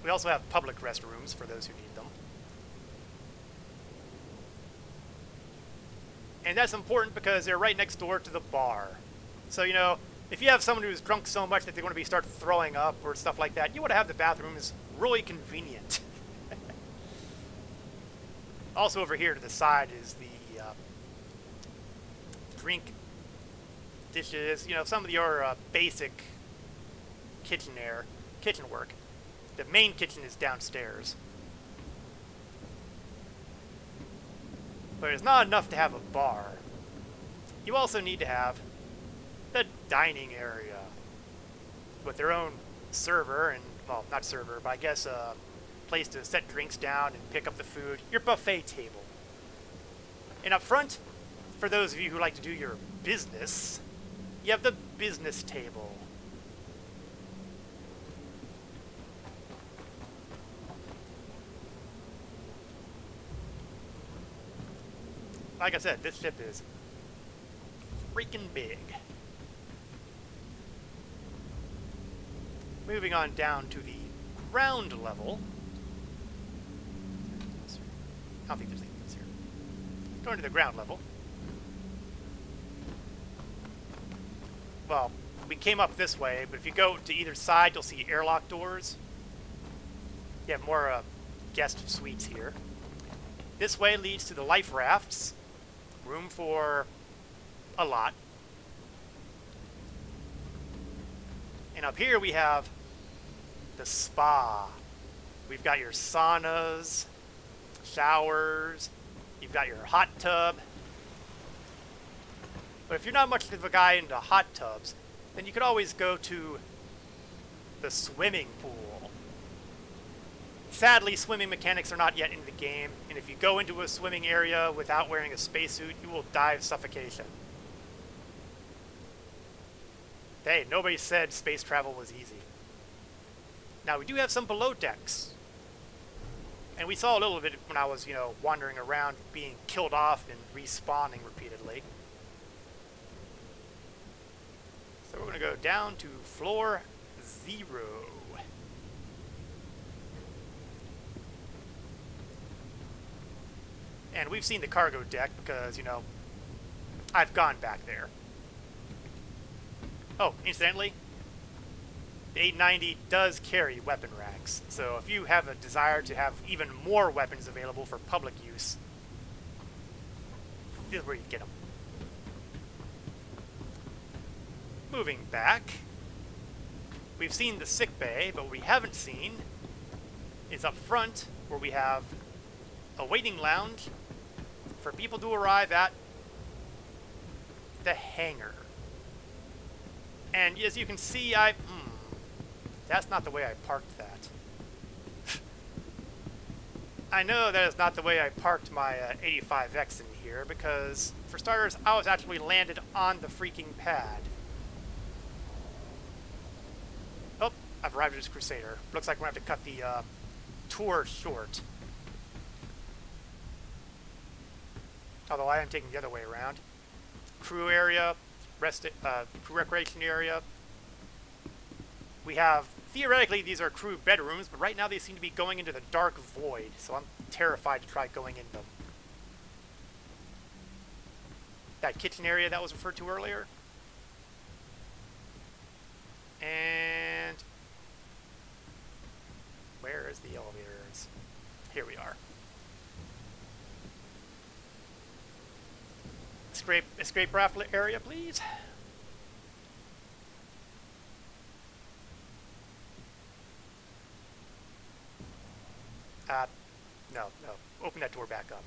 We also have public restrooms for those who need them. And that's important because they're right next door to the bar. So, you know, if you have someone who's drunk so much that they're going to start throwing up or stuff like that, you want to have the bathrooms really convenient. Also over here to the side is the drink dishes, you know, some of your basic kitchen work. The main kitchen is downstairs. But it's not enough to have a bar. You also need to have the dining area with their own server and, well, not server, but I guess a place to set drinks down and pick up the food. Your buffet table. And up front, for those of you who like to do your business, you have the business table. Like I said, this ship is freaking big. Moving on down to the ground level. I don't think there's anything else here. Going to the ground level. Well, we came up this way, but if you go to either side, you'll see airlock doors. You have more guest suites here. This way leads to the life rafts. Room for a lot. And up here we have the spa. We've got your saunas, showers, you've got your hot tub. But if you're not much of a guy into hot tubs, then you could always go to the swimming pool. Sadly, swimming mechanics are not yet in the game, and if you go into a swimming area without wearing a spacesuit, you will die of suffocation. Hey, nobody said space travel was easy. Now, we do have some below decks. And we saw a little bit when I was, wandering around being killed off and respawning repeatedly. So we're going to go down to floor 0. And we've seen the cargo deck because, I've gone back there. Oh, incidentally, the 890 does carry weapon racks, so if you have a desire to have even more weapons available for public use, this is where you get them. Moving back, we've seen the sick bay, but what we haven't seen is up front where we have a waiting lounge for people to arrive at the hangar. And as you can see, that's not the way I parked that. I know that is not the way I parked my 85X in here, because, for starters, I was actually landed on the freaking pad. Oh, I've arrived at this Crusader. Looks like we're going to have to cut the tour short. Although I am taking the other way around. Crew area, crew recreation area. We have, theoretically, these are crew bedrooms, but right now they seem to be going into the dark void, so I'm terrified to try going in them. That kitchen area that was referred to earlier. And where is the elevators? Here we are. Escape raft area, please. No. Open that door back up.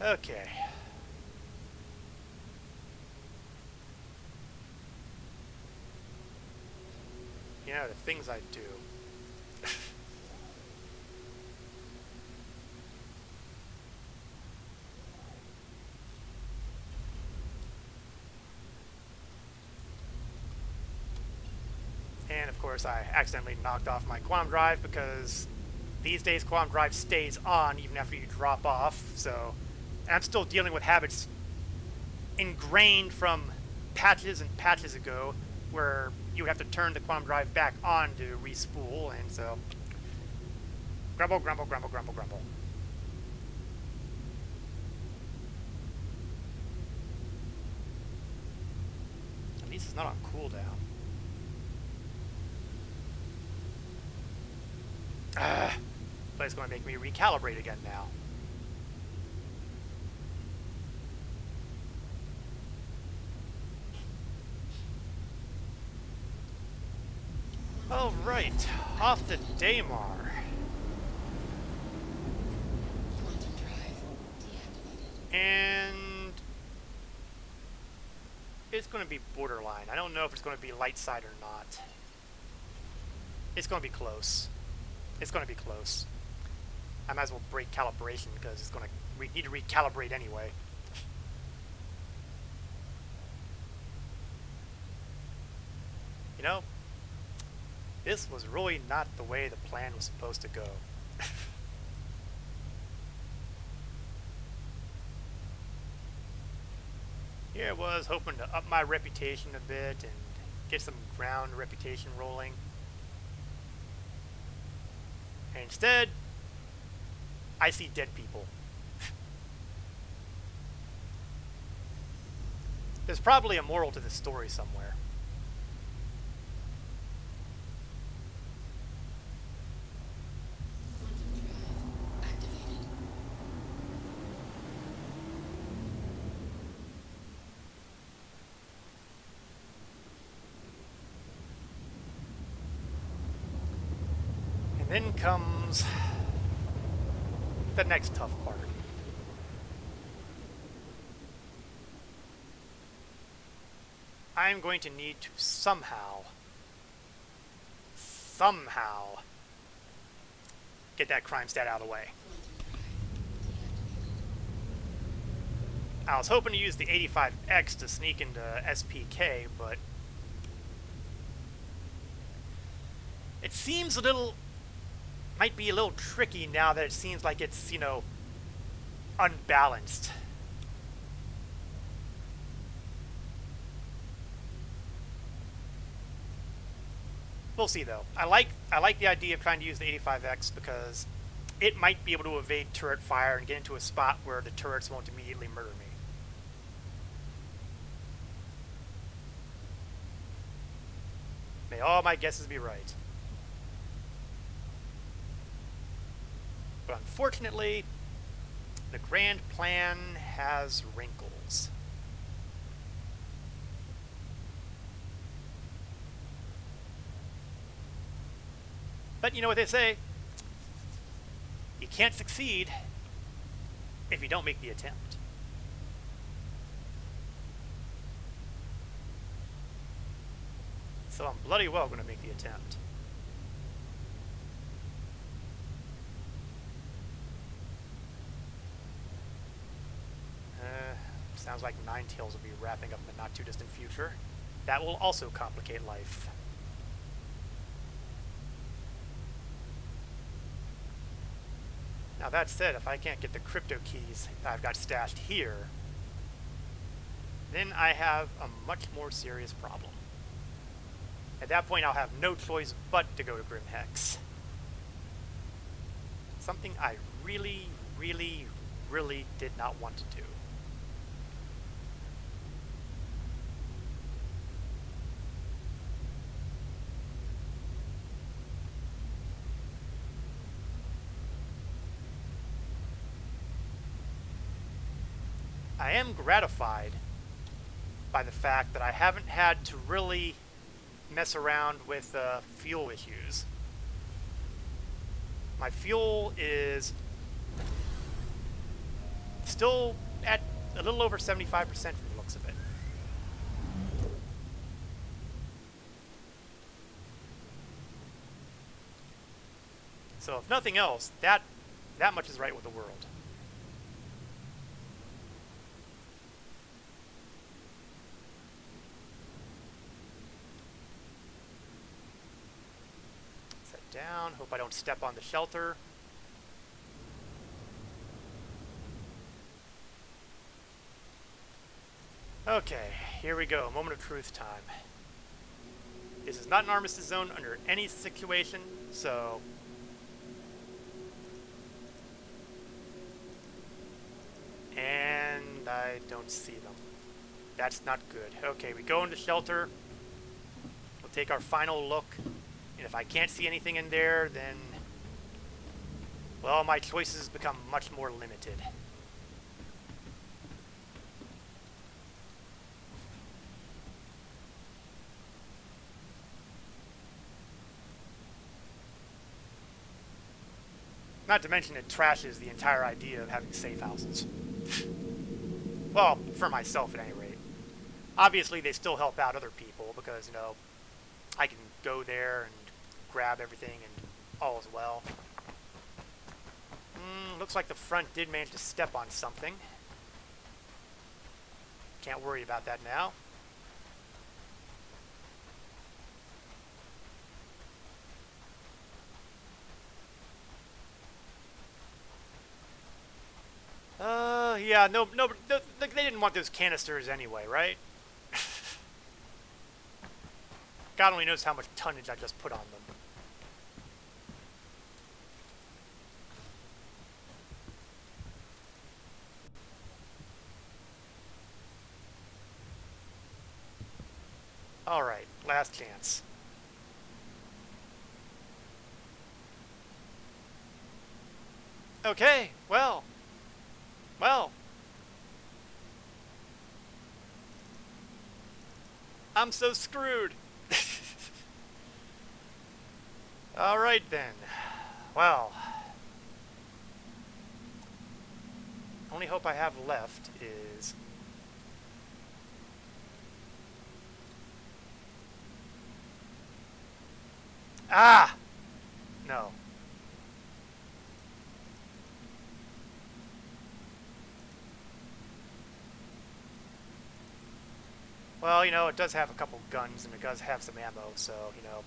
Okay. The things I do. And of course I accidentally knocked off my quantum drive, because these days quantum drive stays on even after you drop off, so and I'm still dealing with habits ingrained from patches and patches ago where you would have to turn the quantum drive back on to respool, and so grumble, grumble, grumble, grumble, grumble. At least it's not on cooldown. But it's going to make me recalibrate again now. All right, off to Daymar. Quantum drive deactivated. And it's going to be borderline. I don't know if it's going to be light side or not. It's going to be close. It's going to be close. I might as well break calibration because it's going to need to recalibrate anyway. This was really not the way the plan was supposed to go. Here I was hoping to up my reputation a bit and get some ground reputation rolling. And instead, I see dead people. There's probably a moral to this story somewhere. Quantum drive activated. And then comes the next tough part. I'm going to need to somehow somehow get that crime stat out of the way. I was hoping to use the 85X to sneak into SPK, but it seems a little, might be a little tricky now that it seems like it's, you know, unbalanced. We'll see though. I like the idea of trying to use the 85X because it might be able to evade turret fire and get into a spot where the turrets won't immediately murder me. May all my guesses be right. But unfortunately, the grand plan has wrinkles. But you know what they say, you can't succeed if you don't make the attempt. So I'm bloody well going to make the attempt. Sounds like Ninetales will be wrapping up in the not too distant future. That will also complicate life. Now that said, if I can't get the crypto keys I've got stashed here, then I have a much more serious problem. At that point, I'll have no choice but to go to Grim Hex. Something I really, really, really did not want to do. I am gratified by the fact that I haven't had to really mess around with fuel issues. My fuel is still at a little over 75% from the looks of it. So if nothing else, that much is right with the world. Down. Hope I don't step on the shelter. Okay, here we go. Moment of truth time. This is not an armistice zone under any situation, so and I don't see them. That's not good. Okay, we go into shelter. We'll take our final look. And if I can't see anything in there, then, well, my choices become much more limited. Not to mention it trashes the entire idea of having safe houses. Well, for myself at any rate. Obviously, they still help out other people because, you know, I can go there and grab everything and all is well. Looks like the front did manage to step on something. Can't worry about that now. Yeah, no, they didn't want those canisters anyway, right? God only knows how much tonnage I just put on them. Alright, last chance. Okay, well. I'm so screwed. Alright then. Well. Only hope I have left is Ah! No. Well, you know, it does have a couple guns and it does have some ammo, so, you know.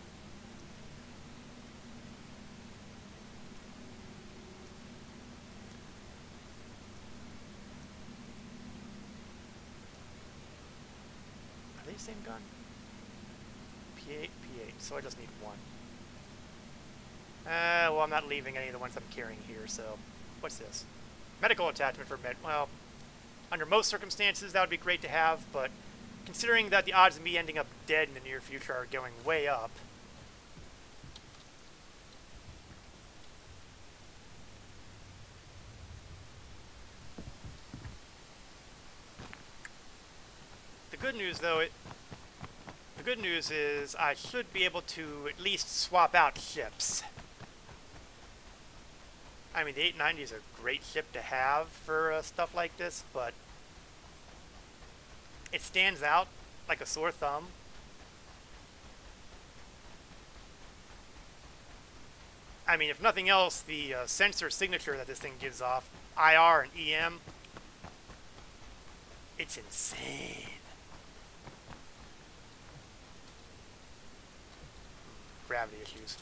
Are they the same gun? P8, P8, so I just need one. Well, I'm not leaving any of the ones I'm carrying here, so. What's this? Medical attachment for well, under most circumstances that would be great to have, but considering that the odds of me ending up dead in the near future are going way up. The good news, though, the good news is I should be able to at least swap out ships. I mean, the 890 is a great ship to have for stuff like this, but it stands out like a sore thumb. I mean, if nothing else, the sensor signature that this thing gives off, IR and EM, it's insane. Gravity issues.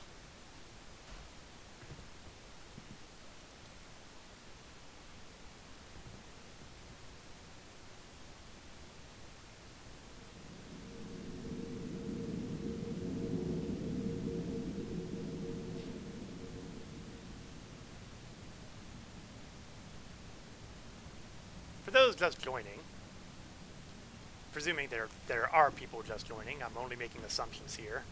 For those just joining, presuming there are people just joining, I'm only making assumptions here.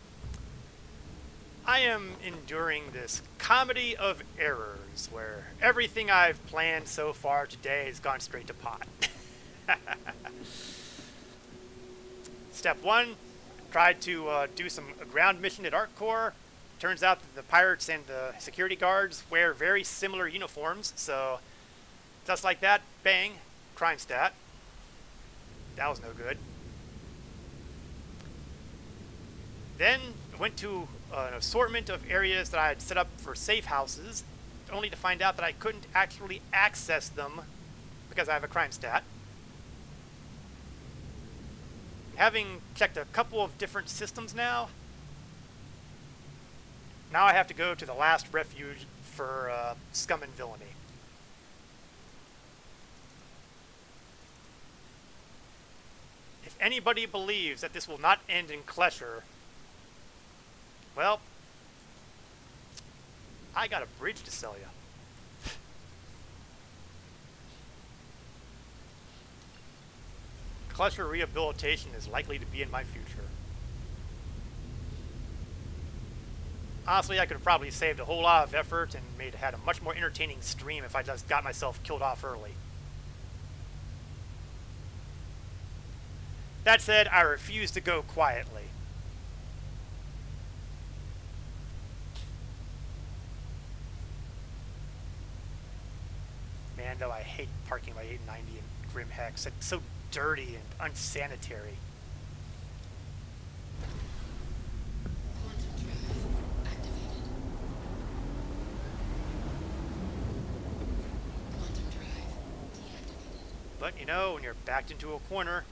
I am enduring this comedy of errors where everything I've planned so far today has gone straight to pot. Step 1, tried to do a ground mission at ArcCorps. Turns out that the pirates and the security guards wear very similar uniforms, so just like that, bang, crime stat. That was no good. Then went to an assortment of areas that I had set up for safe houses, only to find out that I couldn't actually access them because I have a crime stat. Having checked a couple of different systems now I have to go to the last refuge for scum and villainy. If anybody believes that this will not end in Klesher, well, I got a bridge to sell you. Klesher rehabilitation is likely to be in my future. Honestly, I could have probably saved a whole lot of effort and had a much more entertaining stream if I just got myself killed off early. That said, I refuse to go quietly. Man, though, I hate parking my 890 in Grim Hex. It's so dirty and unsanitary. But, you know, when you're backed into a corner,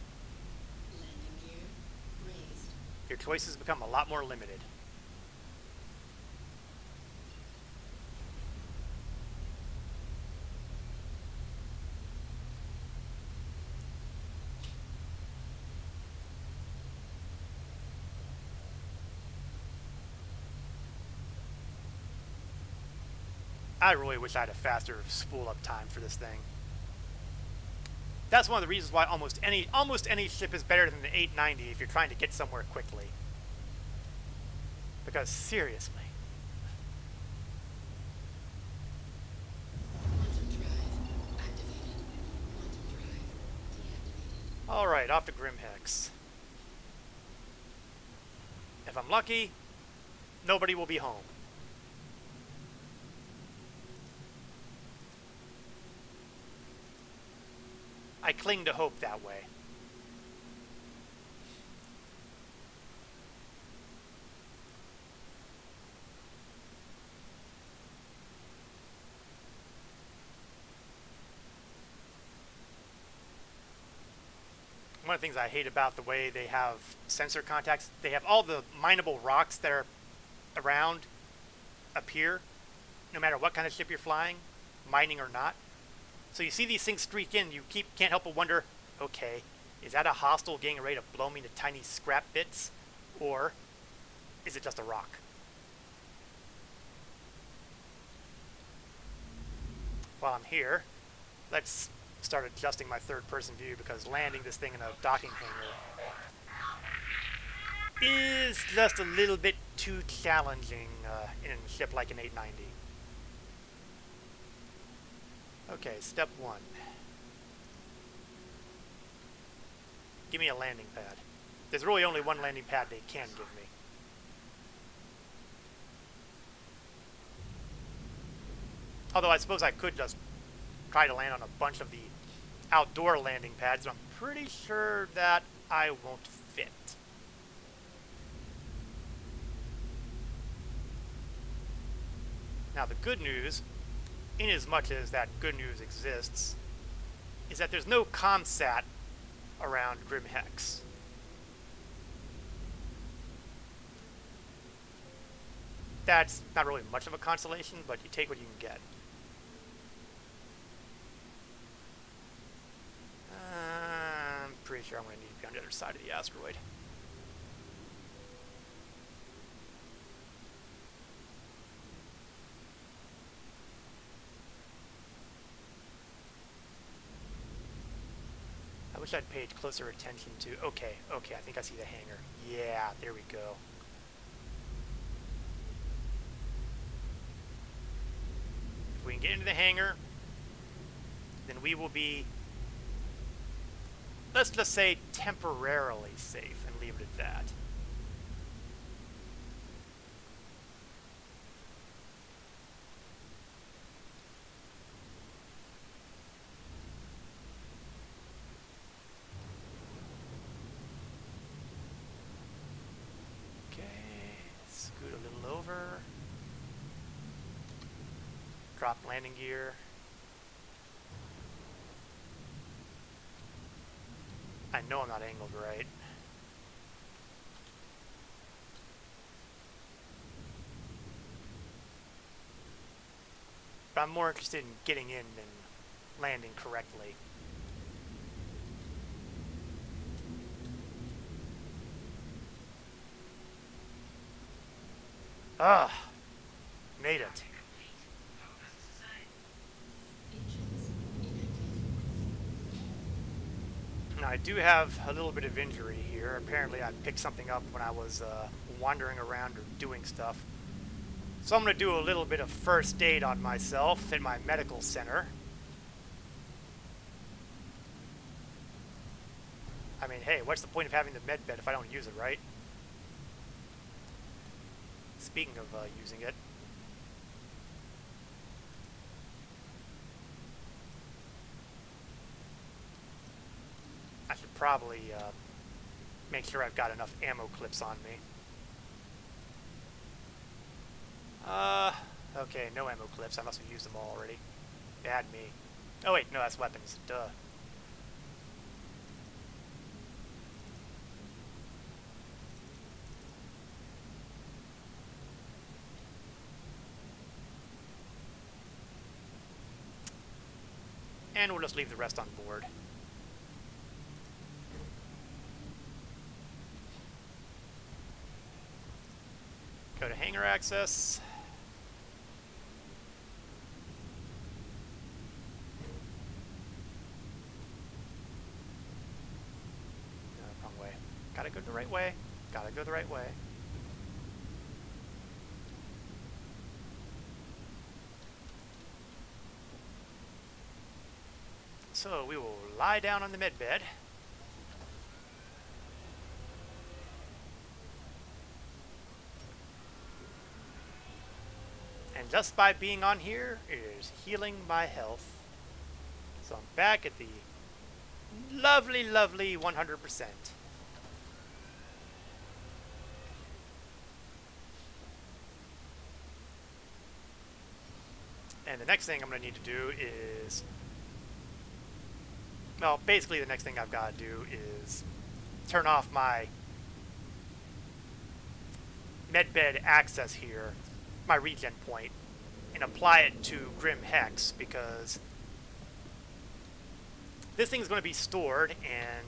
your choices become a lot more limited. I really wish I had a faster spool up time for this thing. That's one of the reasons why almost any ship is better than the 890 if you're trying to get somewhere quickly. Because seriously. Alright, off to Grim Hex. If I'm lucky, nobody will be home. I cling to hope that way. one of the things I hate about the way they have sensor contacts, they have all the mineable rocks that are around appear, no matter what kind of ship you're flying, mining or not. So you see these things streak in, you can't help but wonder, okay, is that a hostile getting ready to blow me to tiny scrap bits? Or is it just a rock? While I'm here, let's start adjusting my third-person view, because landing this thing in a docking hangar is just a little bit too challenging in a ship like an 890. Okay, step one. Give me a landing pad. There's really only one landing pad they can give me. Although I suppose I could just try to land on a bunch of the outdoor landing pads, but I'm pretty sure that I won't fit. Now the good news, in as much as that good news exists, is that there's no ComSat around Grim Hex. That's not really much of a consolation, but you take what you can get. I'm pretty sure I'm going to need to be on the other side of the asteroid. I wish I'd paid closer attention to... Okay, I think I see the hangar. Yeah, there we go. If we can get into the hangar, then we will be, let's just say, temporarily safe, and leave it at that. Scoot a little over. Drop landing gear. I know I'm not angled right. But I'm more interested in getting in than landing correctly. Ah, made it. Engines inactive. Now I do have a little bit of injury here. Apparently I picked something up when I was wandering around or doing stuff. So I'm going to do a little bit of first aid on myself at my medical center. I mean, hey, what's the point of having the med bed if I don't use it, right? Speaking of using it, I should probably make sure I've got enough ammo clips on me. Okay, no ammo clips. I must have used them all already. Bad me. Oh wait, no, that's weapons. Duh. And we'll just leave the rest on board. Go to hangar access. No, wrong way. Gotta go the right way. Gotta go the right way. So we will lie down on the med bed. And just by being on here, it is healing my health. So I'm back at the lovely, lovely 100%. And the next thing I'm going to need to do is Well, basically the next thing I've got to do is turn off my medbed access here, my regen point, and apply it to Grim Hex, because this thing's going to be stored, and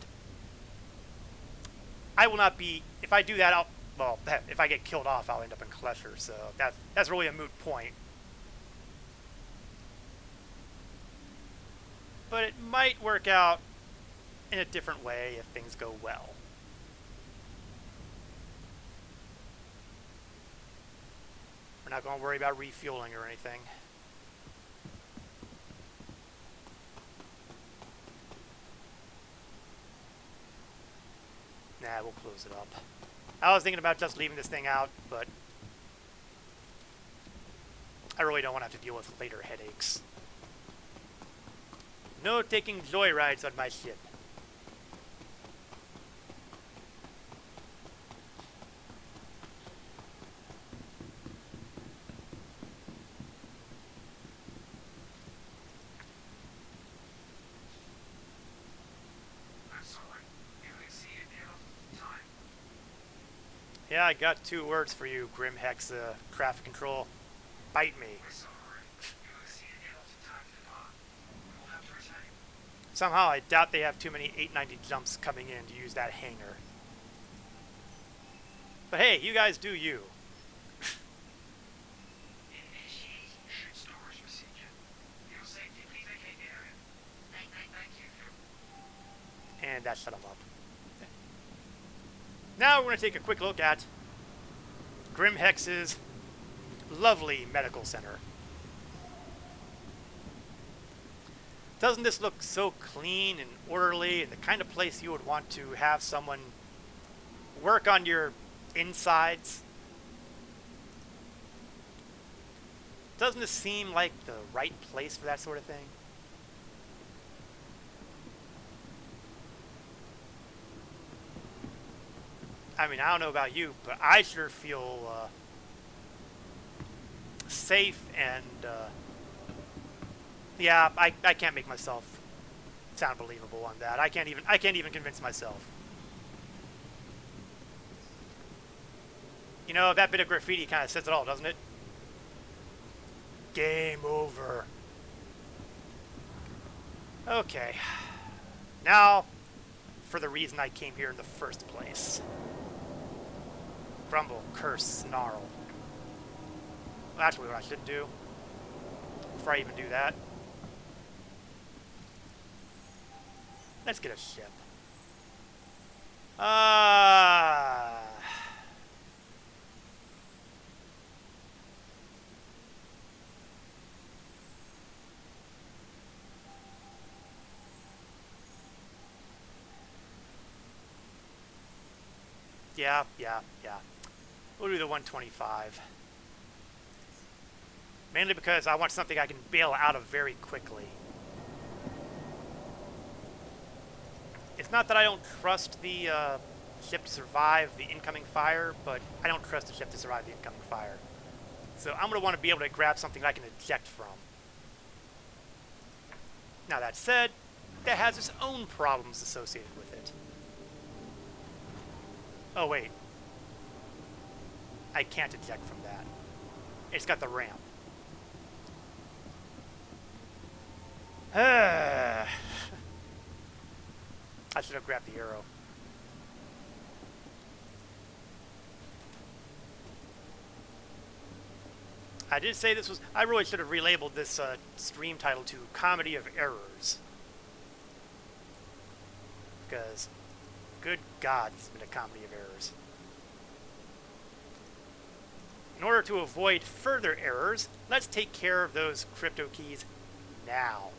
I will not be, if I do that, well, if I get killed off, I'll end up in Klesher, so that's really a moot point. But it might work out in a different way if things go well. We're not going to worry about refueling or anything. Nah, we'll close it up. I was thinking about just leaving this thing out, but I really don't want to have to deal with later headaches. No taking joyrides on my ship. I'm sorry. You exceeded the allotted time. Yeah, I got 2 words for you, Grim Hex, traffic control. Bite me. We're sorry. You exceeded the allotted time to depart. We will have to return. Somehow I doubt they have too many 890 jumps coming in to use that hangar. But hey, you guys do you. Initiate ship storage procedure. For your safety, please vacate the area. Thank you. And that shut them up. Now we're going to take a quick look at Grim Hex's lovely medical center. Doesn't this look so clean and orderly, and the kind of place you would want to have someone work on your insides? Doesn't this seem like the right place for that sort of thing? I mean, I don't know about you, but I sure feel safe, and yeah, I can't make myself sound believable on that. I can't even convince myself. You know, that bit of graffiti kind of says it all, doesn't it? Game over. Okay. Now, for the reason I came here in the first place. Grumble, curse, snarl. Well, actually, what I should do, before I even do that, let's get a ship. Yeah. We'll do the 125. Mainly because I want something I can bail out of very quickly. It's not that I don't trust the ship to survive the incoming fire, but I don't trust the ship to survive the incoming fire. So I'm going to want to be able to grab something that I can eject from. Now that said, that has its own problems associated with it. Oh wait. I can't eject from that. It's got the ramp. I should have grabbed the arrow. I did say this was... I really should have relabeled this stream title to Comedy of Errors. Because, good God, it's been a comedy of errors. In order to avoid further errors, let's take care of those crypto keys now.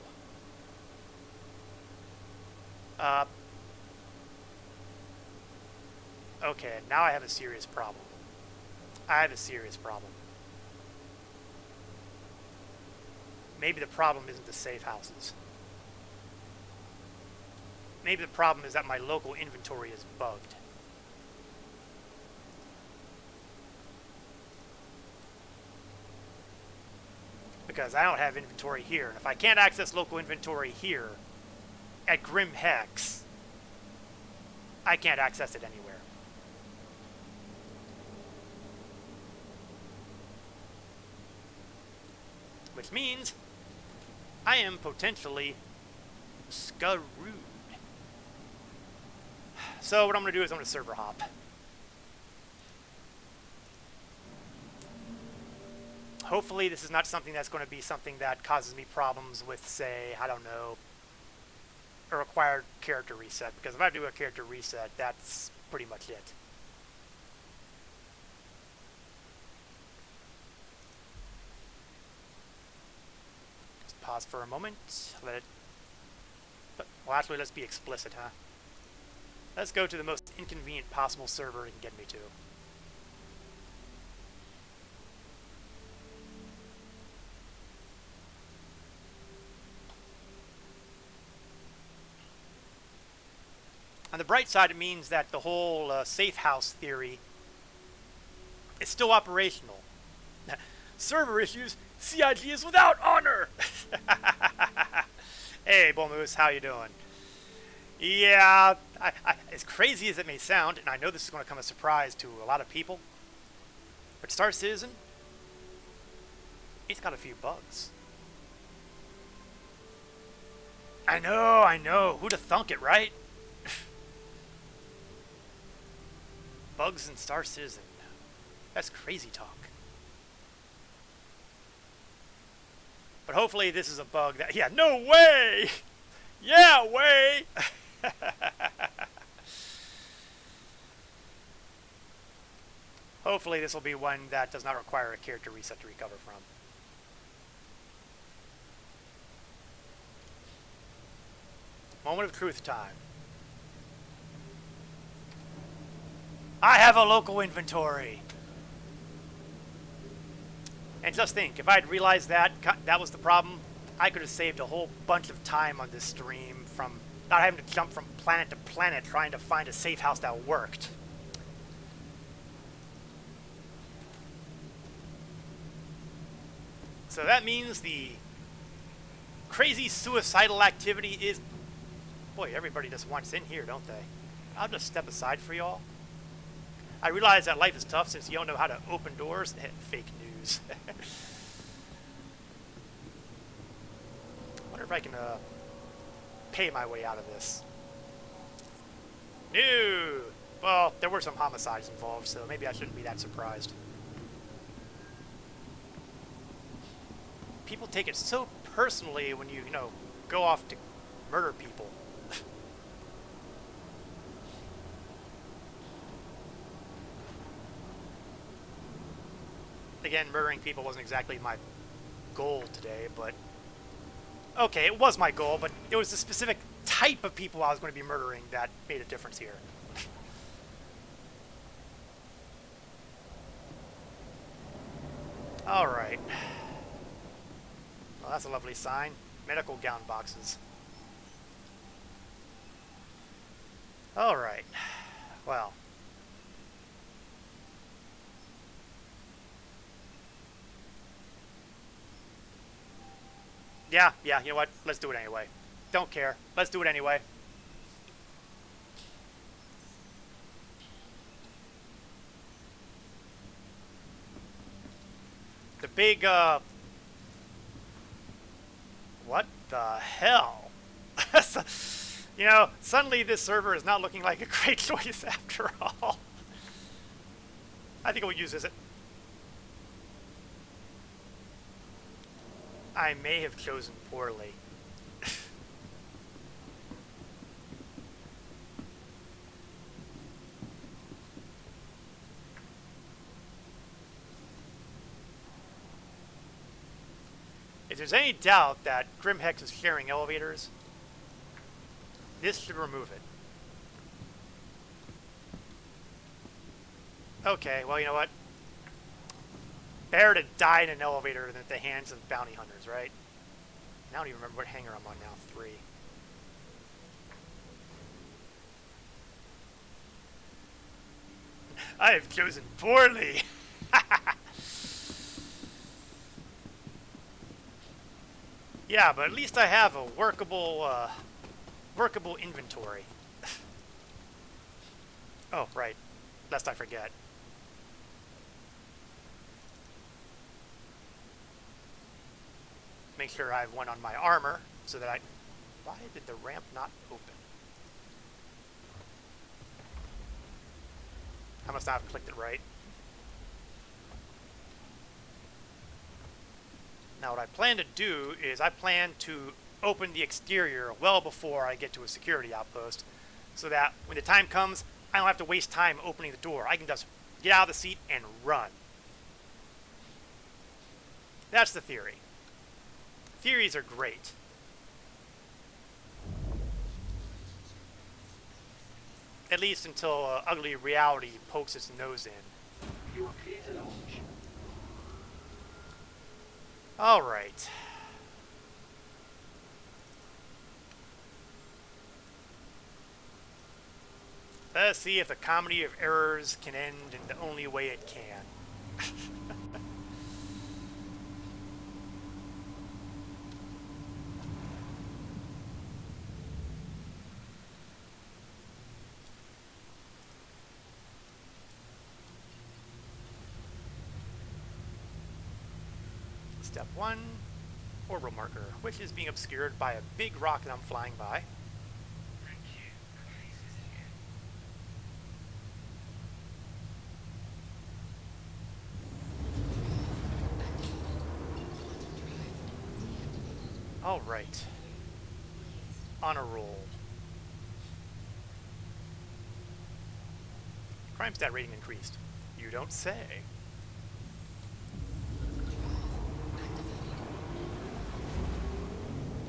Okay, now I have a serious problem. Maybe the problem isn't the safe houses. Maybe the problem is that my local inventory is bugged. Because I don't have inventory here, and if I can't access local inventory here, at Grim Hex, I can't access it anywhere. Which means I am potentially screwed. So what I'm going to do is I'm going to server hop. Hopefully this is not something that's going to be something that causes me problems with, say, I don't know, a required character reset. Because if I do a character reset, that's pretty much it. Just pause for a moment. Let it... Well, actually, let's be explicit, huh? Let's go to the most inconvenient possible server it can get me to. On the bright side, it means that the whole safe house theory is still operational. Server issues, CIG is without honor! Hey, Bull Moose, how you doing? Yeah, as crazy as it may sound, and I know this is going to come as a surprise to a lot of people, but Star Citizen, it's got a few bugs. I know. Who'd have thunk it, right? Bugs in Star Citizen. That's crazy talk. But hopefully this is a bug that... Yeah, no way! Yeah, way! Hopefully this will be one that does not require a character reset to recover from. Moment of truth time. I have a local inventory. And just think, if I'd realized that was the problem, I could have saved a whole bunch of time on this stream from not having to jump from planet to planet trying to find a safe house that worked. So that means the crazy suicidal activity is... Boy, everybody just wants in here, don't they? I'll just step aside for y'all. I realize that life is tough since you don't know how to open doors. Fake news. Wonder if I can pay my way out of this. No! Well, there were some homicides involved, so maybe I shouldn't be that surprised. People take it so personally when you know, go off to murder people. Again, murdering people wasn't exactly my goal today, but... Okay, it was my goal, but it was the specific type of people I was going to be murdering that made a difference here. Alright. Well, that's a lovely sign. Medical gown boxes. Alright. Well... Yeah, you know what? Let's do it anyway. Don't care. Let's do it anyway. The big, what the hell? You know, suddenly this server is not looking like a great choice after all. I think we'll use this. I may have chosen poorly. If there's any doubt that Grim Hex is sharing elevators, this should remove it. Okay, well, you know what? Better to die in an elevator than at the hands of bounty hunters, right? I don't even remember what hangar I'm on now. 3. I have chosen poorly. Yeah, but at least I have a workable workable inventory. Oh, right. Lest I forget. Make sure I have one on my armor so that I... Why did the ramp not open? I must not have clicked it right. Now what I plan to do is I plan to open the exterior well before I get to a security outpost so that when the time comes, I don't have to waste time opening the door. I can just get out of the seat and run. That's the theory. Theories are great. At least until ugly reality pokes its nose in. You are clear to launch. Alright. Let's see if the comedy of errors can end in the only way it can. Step 1, orbital marker, which is being obscured by a big rock that I'm flying by. Thank you. Please visit again. Alright. On a roll. Crime stat rating increased. You don't say.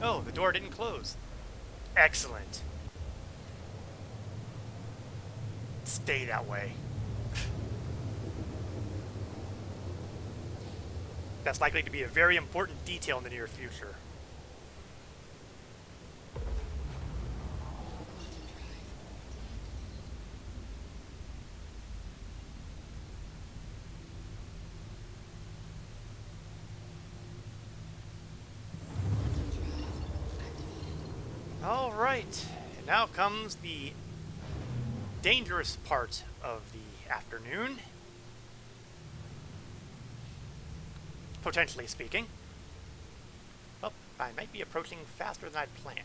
Oh, the door didn't close. Excellent. Stay that way. That's likely to be a very important detail in the near future. Alright, and now comes the dangerous part of the afternoon. Potentially speaking. Oh, I might be approaching faster than I'd planned.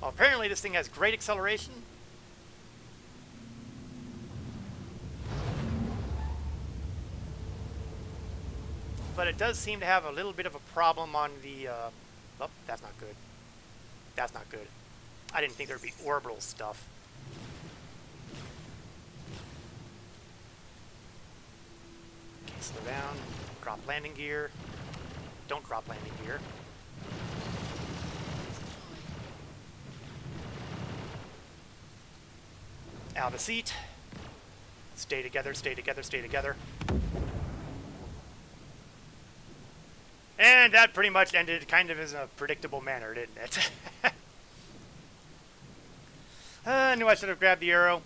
Well, apparently this thing has great acceleration. But it does seem to have a little bit of a problem on the, oh, that's not good. That's not good. I didn't think there'd be orbital stuff. Okay, slow down. Drop landing gear. Don't drop landing gear. Out of seat. Stay together, stay together, stay together. And that pretty much ended kind of in a predictable manner, didn't it? I knew I should have grabbed the arrow.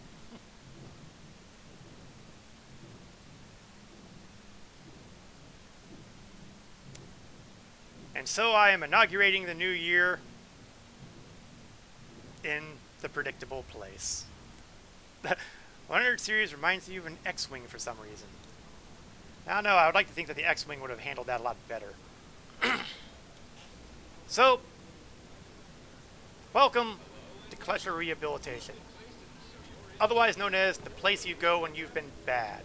And so I am inaugurating the new year in the predictable place. 100 series reminds you of an X-Wing for some reason. I don't know, I would like to think that the X-Wing would have handled that a lot better. So, welcome to Klesher Rehabilitation, otherwise known as the place you go when you've been bad.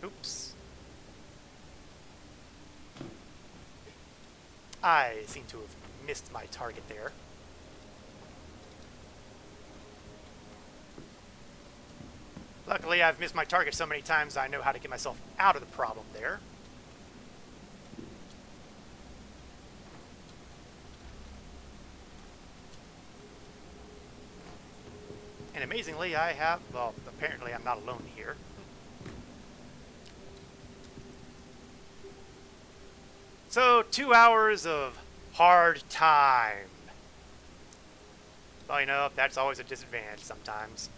Oops. I seem to have missed my target there. Luckily, I've missed my target so many times I know how to get myself out of the problem there. And amazingly, I have, well, apparently I'm not alone here. So, 2 hours of hard time. Well, you know, that's always a disadvantage sometimes.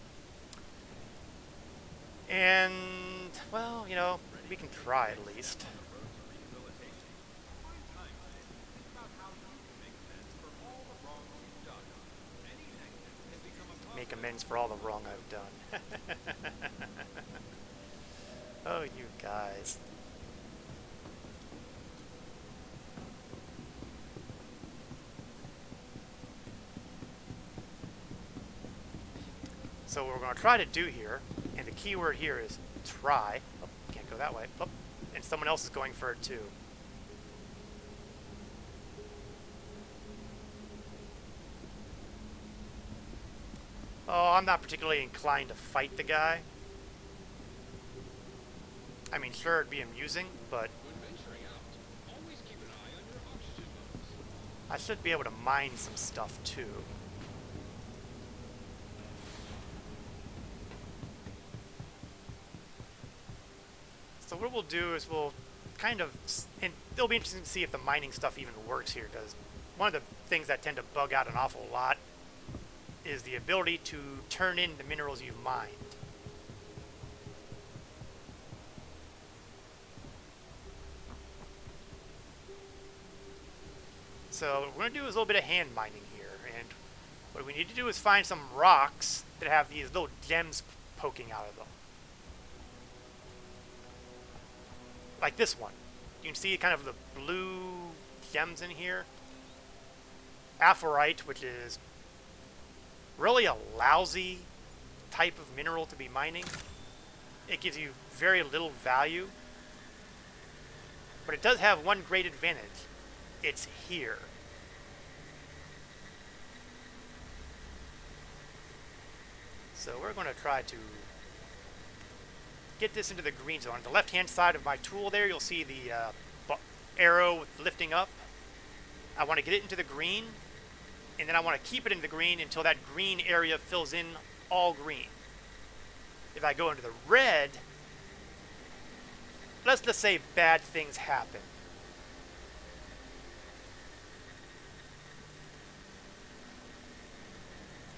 And, well, you know, We can try at least. Make amends for all the wrong I've done. Oh, you guys. So what we're going to try to do here, and the key word here is try. Oh, can't go that way. Oh, and someone else is going for it too. Oh, I'm not particularly inclined to fight the guy. I mean, sure, it'd be amusing, but I should be able to mine some stuff too. So what we'll do is we'll kind of, and it'll be interesting to see if the mining stuff even works here, because one of the things that tend to bug out an awful lot is the ability to turn in the minerals you've mined. So what we're going to do is a little bit of hand mining here, and what we need to do is find some rocks that have these little gems poking out of them. Like this one. You can see kind of the blue gems in here. Aphorite, which is really a lousy type of mineral to be mining. It gives you very little value. But it does have one great advantage. It's here. So we're going to try to get this into the green zone. On the left-hand side of my tool there, you'll see the arrow lifting up. I want to get it into the green, and then I want to keep it in the green until that green area fills in all green. If I go into the red, let's just say bad things happen.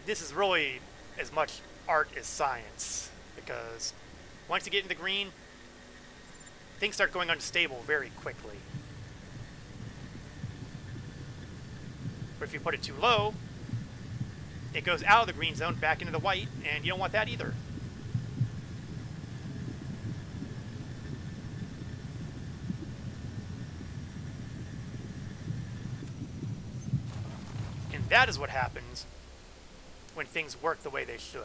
This is really as much art as science, because once you get in the green, things start going unstable very quickly. But if you put it too low, it goes out of the green zone back into the white, and you don't want that either. And that is what happens when things work the way they should.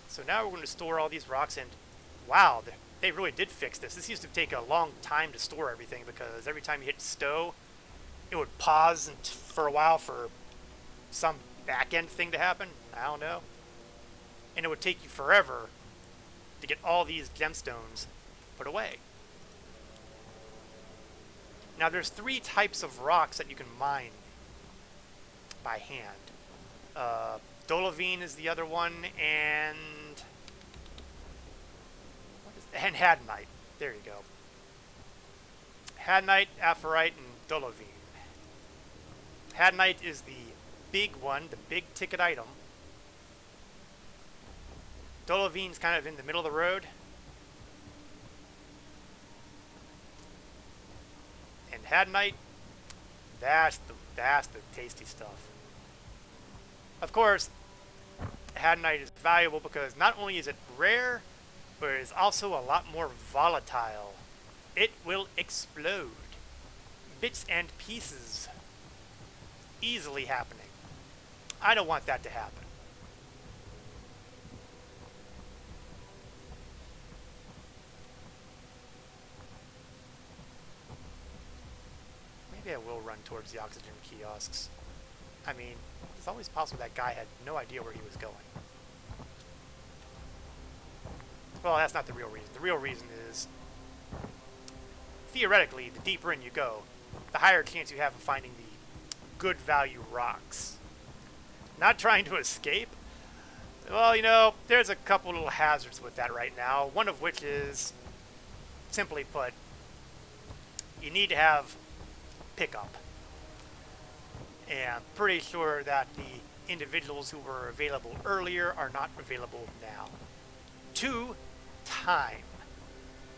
So now we're going to store all these rocks, and wow, they really did fix this. This used to take a long time to store everything, because every time you hit stow, it would pause for a while for some back-end thing to happen. I don't know. And it would take you forever to get all these gemstones put away. Now there's 3 types of rocks that you can mine by hand. Dolovine is the other one, and Hadnite. There you go. Hadnite, Aphorite, and Dolovine. Hadnite is the big one, the big ticket item. Dolovine's kind of in the middle of the road. And Hadnite, that's the tasty stuff. Of course, Hadnite is valuable because not only is it rare, but it is also a lot more volatile. It will explode. Bits and pieces. Easily happening. I don't want that to happen. Maybe I will run towards the oxygen kiosks. I mean, it's always possible that guy had no idea where he was going. Well, that's not the real reason. The real reason is, theoretically, the deeper in you go, the higher chance you have of finding the good value rocks. Not trying to escape? Well, you know, there's a couple little hazards with that right now. One of which is, simply put, you need to have pickup. And I'm pretty sure that the individuals who were available earlier are not available now. 2, time.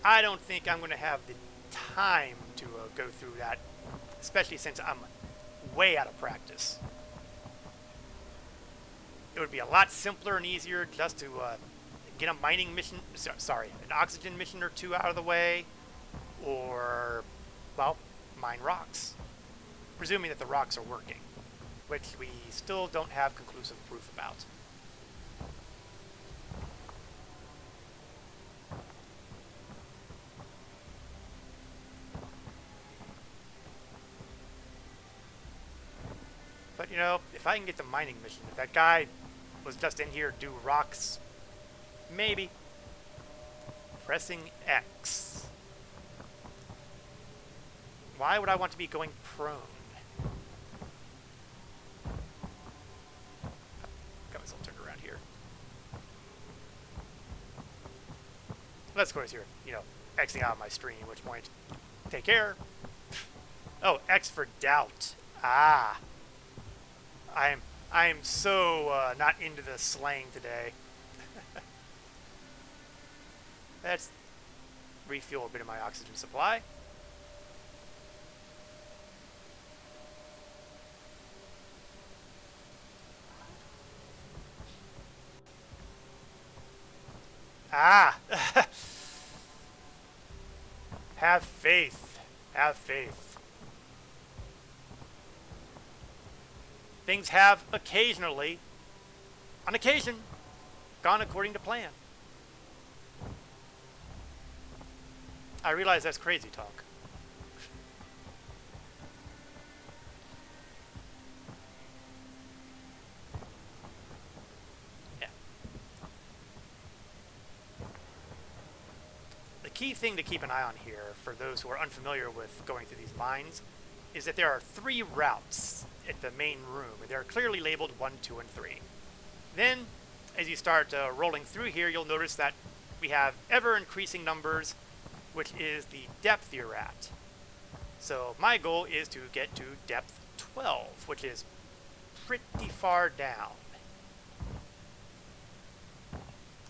I don't think I'm going to have the time to go through that, especially since I'm way out of practice. It would be a lot simpler and easier just to get a mining mission, sorry, an oxygen mission or two out of the way, or, well, mine rocks. Presuming that the rocks are working, which we still don't have conclusive proof about. But, you know, if I can get the mining mission, if that guy was just in here to do rocks, maybe. Pressing X. Why would I want to be going prone? Got myself turned around here. Let's of course here, you know, Xing out of my stream, at which point, take care. Oh, X for doubt. Ah. I am so not into the slang today. Let's refuel a bit of my oxygen supply. Ah! Have faith. Have faith. Things have occasionally, on occasion, gone according to plan. I realize that's crazy talk. Yeah. The key thing to keep an eye on here, for those who are unfamiliar with going through these mines, is that there are 3 routes at the main room. They're clearly labeled 1, 2, and 3. Then, as you start rolling through here, you'll notice that we have ever-increasing numbers, which is the depth you're at. So my goal is to get to depth 12, which is pretty far down.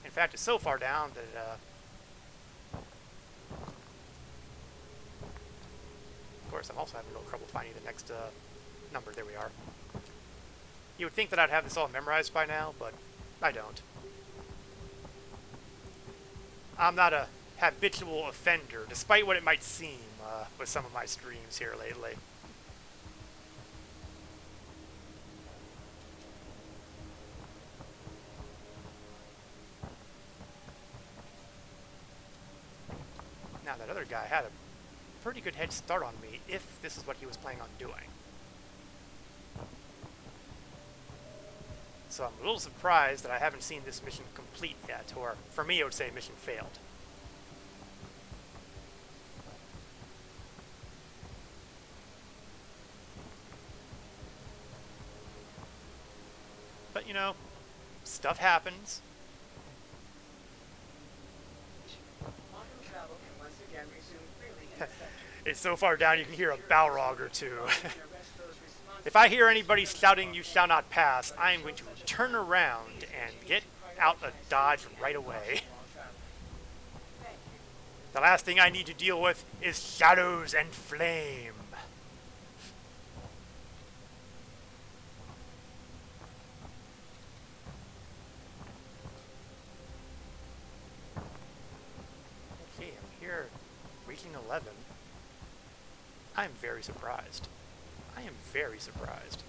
In fact, it's so far down that, of course, I'm also having a little trouble finding the next number. There we are. You would think that I'd have this all memorized by now, but I don't. I'm not a habitual offender, despite what it might seem with some of my streams here lately. Now, that other guy had a pretty good head start on me, if this is what he was planning on doing. So I'm a little surprised that I haven't seen this mission complete yet, or for me it would say mission failed. But, you know, stuff happens. It's so far down you can hear a Balrog or two. If I hear anybody shouting, "You shall not pass," I am going to turn around and get out of Dodge right away. The last thing I need to deal with is shadows and flame. Okay, I'm here, reaching 11. I'm very surprised. I am very surprised.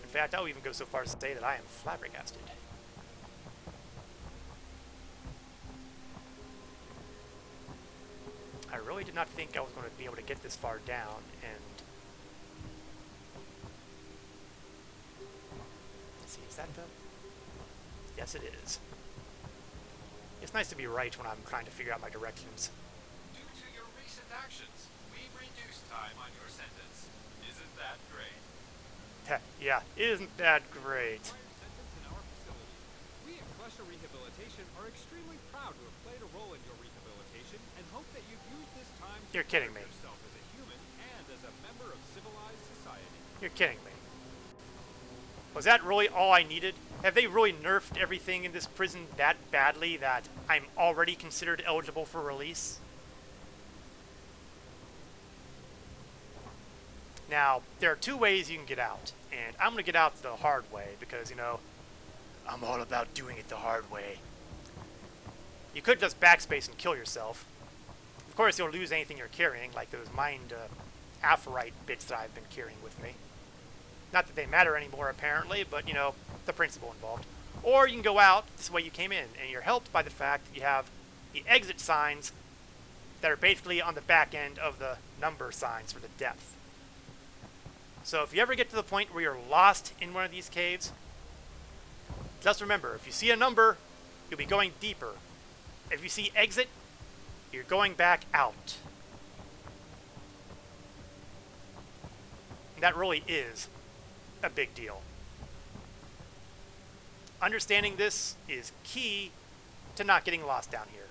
In fact, I'll even go so far as to say that I am flabbergasted. I really did not think I was going to be able to get this far down, and let's see, is that the... Yes, it is. It's nice to be right when I'm trying to figure out my directions. Due to your recent actions, we've reduced time on your sentence. Isn't that great? Yeah, isn't that great? Sentence in our facility. We at Cluster Rehabilitation are extremely proud to have played a role in your rehabilitation and hope that you've used this time to You're kidding me. yourself as a human and as a member of civilized society. You're kidding me. Was that really all I needed? Have they really nerfed everything in this prison that badly that I'm already considered eligible for release? Now, there are two ways you can get out, and I'm going to get out the hard way because, you know, I'm all about doing it the hard way. You could just backspace and kill yourself. Of course, you'll lose anything you're carrying, like those mined aphrite bits that I've been carrying with me. Not that they matter anymore, apparently, but, you know, the principle involved. Or you can go out this way you came in, and you're helped by the fact that you have the exit signs that are basically on the back end of the number signs for the depth. So if you ever get to the point where you're lost in one of these caves, just remember, if you see a number, you'll be going deeper. If you see exit, you're going back out. And that really is a big deal. Understanding this is key to not getting lost down here.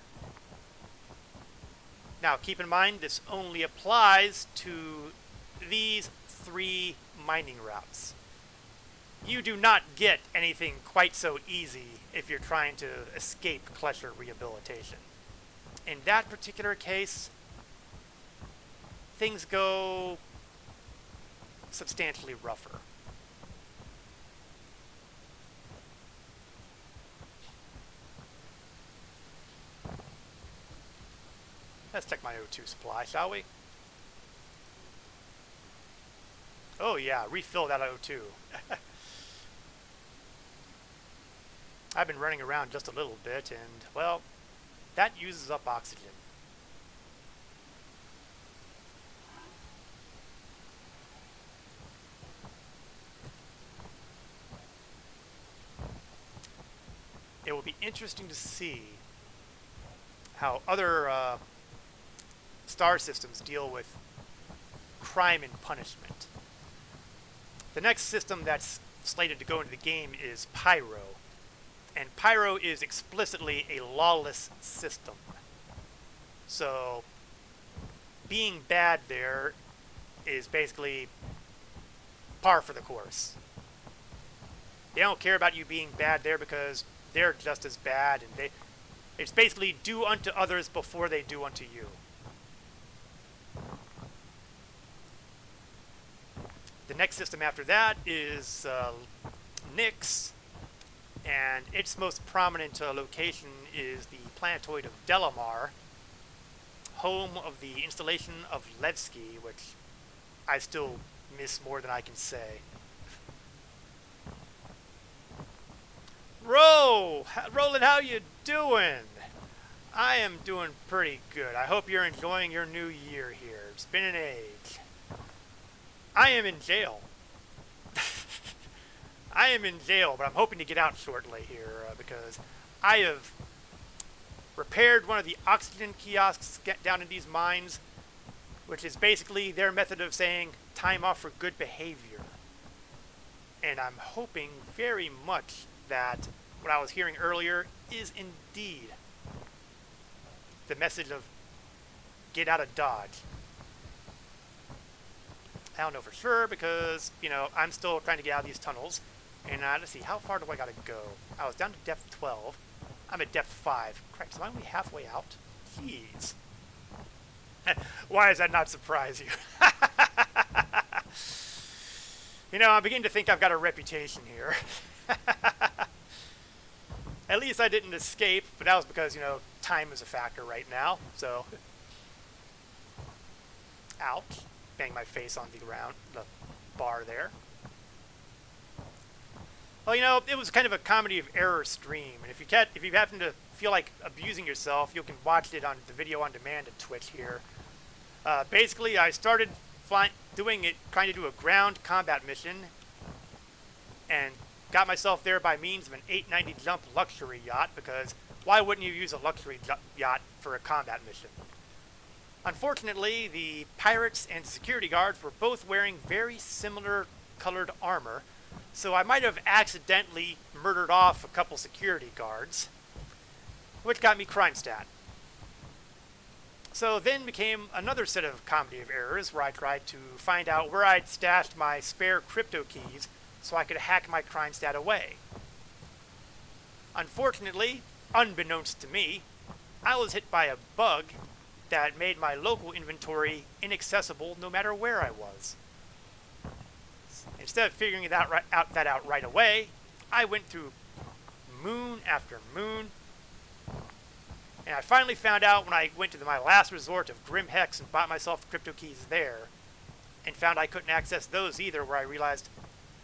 Now, keep in mind, this only applies to these 3 mining routes. You do not get anything quite so easy if you're trying to escape Klesher rehabilitation. In that particular case, things go substantially rougher. Let's check my O2 supply, shall we? Oh yeah, refill that O2. I've been running around just a little bit, and, well, that uses up oxygen. It will be interesting to see how other star systems deal with crime and punishment. The next system that's slated to go into the game is Pyro. And Pyro is explicitly a lawless system. So, being bad there is basically par for the course. They don't care about you being bad there because they're just as bad, and it's basically do unto others before they do unto you. The next system after that is Nyx, and its most prominent location is the planetoid of Delamar, home of the installation of Levski, which I still miss more than I can say. Roland, how you doing? I am doing pretty good. I hope you're enjoying your new year here. It's been an age. I am in jail. I am in jail, but I'm hoping to get out shortly here because I have repaired one of the oxygen kiosks down in these mines, which is basically their method of saying time off for good behavior. And I'm hoping very much that what I was hearing earlier is indeed the message of get out of Dodge. I don't know for sure because, you know, I'm still trying to get out of these tunnels. And let's see, how far do I gotta go? I was down to depth 12. I'm at depth 5. Correct, so I'm only halfway out? Jeez. Why does that not surprise you? You know, I'm beginning to think I've got a reputation here. At least I didn't escape, but that was because, you know, time is a factor right now, so. Ouch. Bang my face on the ground, the bar there. Well, you know, it was kind of a comedy of error stream, and if you happen to feel like abusing yourself, you can watch it on the video on demand at Twitch here. Basically, I started trying to do a ground combat mission, and got myself there by means of an 890 jump luxury yacht, because why wouldn't you use a luxury yacht for a combat mission? Unfortunately, the pirates and security guards were both wearing very similar colored armor, so I might have accidentally murdered off a couple security guards, which got me crime stat. So then became another set of comedy of errors where I tried to find out where I'd stashed my spare crypto keys so I could hack my crime stat away. Unfortunately, unbeknownst to me, I was hit by a bug that made my local inventory inaccessible no matter where I was. Instead of figuring that out right away, I went through moon after moon, and I finally found out when I went to my last resort of Grim Hex and bought myself crypto keys there, and found I couldn't access those either, where I realized,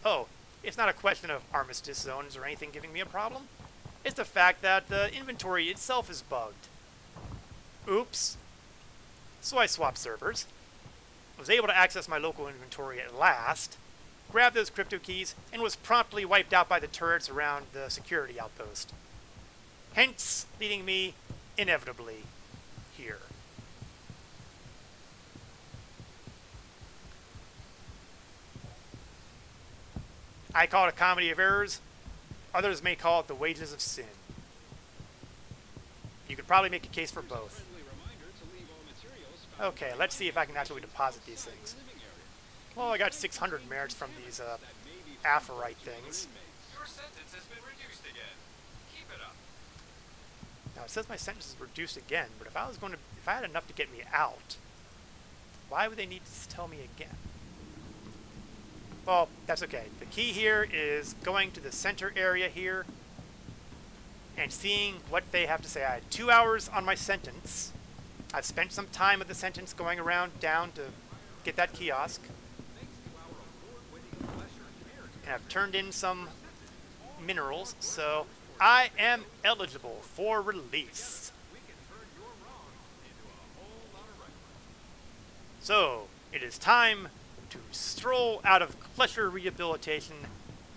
oh, it's not a question of armistice zones or anything giving me a problem. It's the fact that the inventory itself is bugged. Oops. So I swapped servers, was able to access my local inventory at last, grabbed those crypto keys, and was promptly wiped out by the turrets around the security outpost. Hence, leading me, inevitably, here. I call it a comedy of errors. Others may call it the wages of sin. You could probably make a case for both. Okay, let's see if I can actually deposit these things. Well, I got 600 merits from these apherite things. Your sentence has been reduced again. Keep it up. Now it says my sentence is reduced again, but if I had enough to get me out, why would they need to tell me again? Well, that's okay. The key here is going to the center area here and seeing what they have to say. I had 2 hours on my sentence. I've spent some time at the sentence going around down to get that kiosk. And I've turned in some minerals, so I am eligible for release. So, it is time to stroll out of Klesher Rehabilitation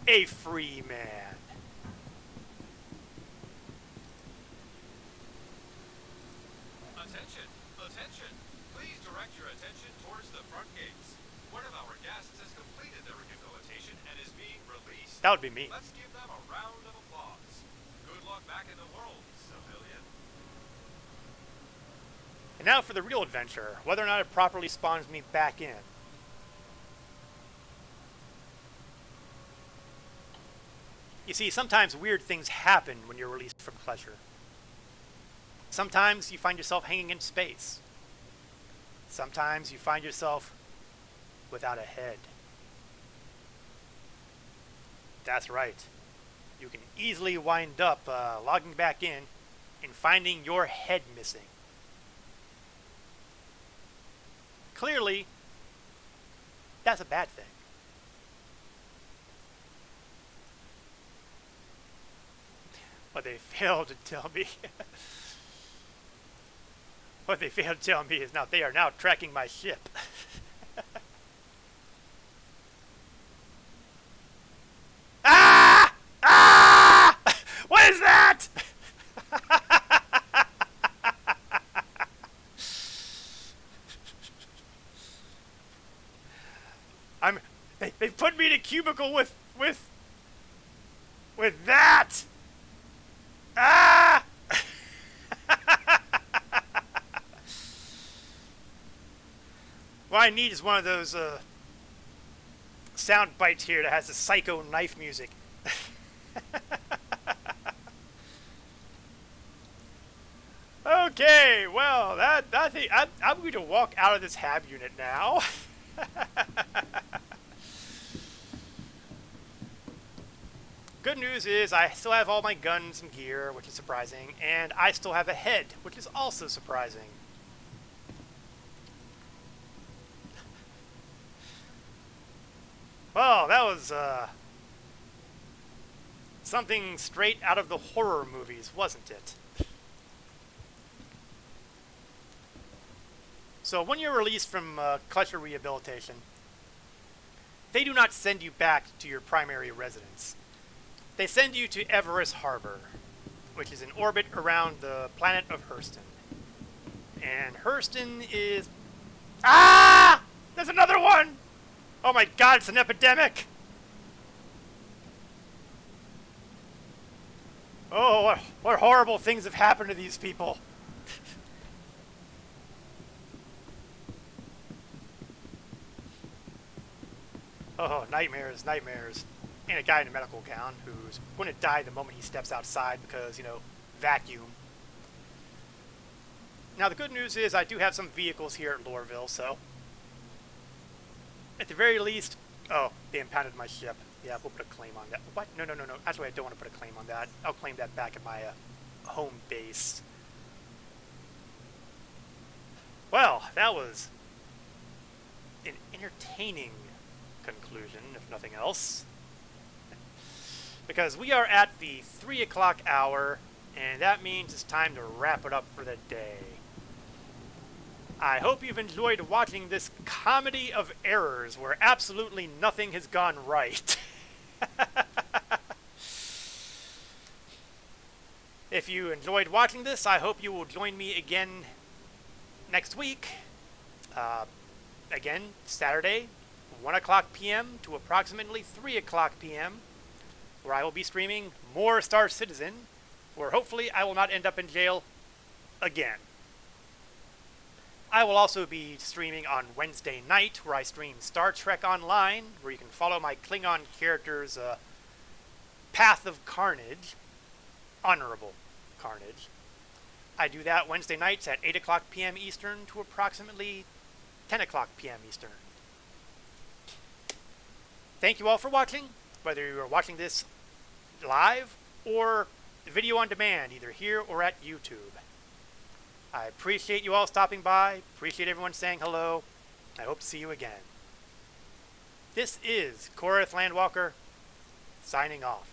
a free man. Attention! Attention! Please direct your attention towards the front gates. One of our guests has completed their rehabilitation and is being released. That would be me. Let's give them a round of applause. Good luck back in the world, civilian. And now for the real adventure, whether or not it properly spawns me back in. You see, sometimes weird things happen when you're released from Klesher. Sometimes you find yourself hanging in space. Sometimes you find yourself without a head. That's right. You can easily wind up logging back in and finding your head missing. Clearly, that's a bad thing. What they failed to tell me what they failed to tell me is now they are now tracking my ship. Ah! Ah! What is that? They put me in a cubicle with that. Ah! What I need is one of those sound bites here that has the psycho knife music. Okay, well, I think I'm going to walk out of this hab unit now. Good news is I still have all my guns and gear, which is surprising, and I still have a head, which is also surprising. Well, that was something straight out of the horror movies, wasn't it? So when you're released from Klesher Rehabilitation, they do not send you back to your primary residence. They send you to Everest Harbor, which is in orbit around the planet of Hurston. And Hurston is... Ah! There's another one! Oh my god, it's an epidemic! Oh, what horrible things have happened to these people. Oh, nightmares, nightmares. And a guy in a medical gown who's going to die the moment he steps outside because, you know, vacuum. Now, the good news is I do have some vehicles here at Loreville, so at the very least... Oh, they impounded my ship. Yeah, we'll put a claim on that. What? No. Actually, I don't want to put a claim on that. I'll claim that back at my home base. Well, that was an entertaining conclusion, if nothing else. Because we are at the 3 o'clock hour, and that means it's time to wrap it up for the day. I hope you've enjoyed watching this comedy of errors where absolutely nothing has gone right. If you enjoyed watching this, I hope you will join me again next week. Again, Saturday, 1 o'clock p.m. to approximately 3 o'clock p.m., where I will be streaming more Star Citizen, where hopefully I will not end up in jail again. I will also be streaming on Wednesday night, where I stream Star Trek Online, where you can follow my Klingon character's path of carnage, honorable carnage. I do that Wednesday nights at 8 o'clock p.m. Eastern to approximately 10 o'clock p.m. Eastern. Thank you all for watching, whether you are watching this live or video on demand, either here or at YouTube. I appreciate you all stopping by, appreciate everyone saying hello. I hope to see you again. This is Korath Landwalker, signing off.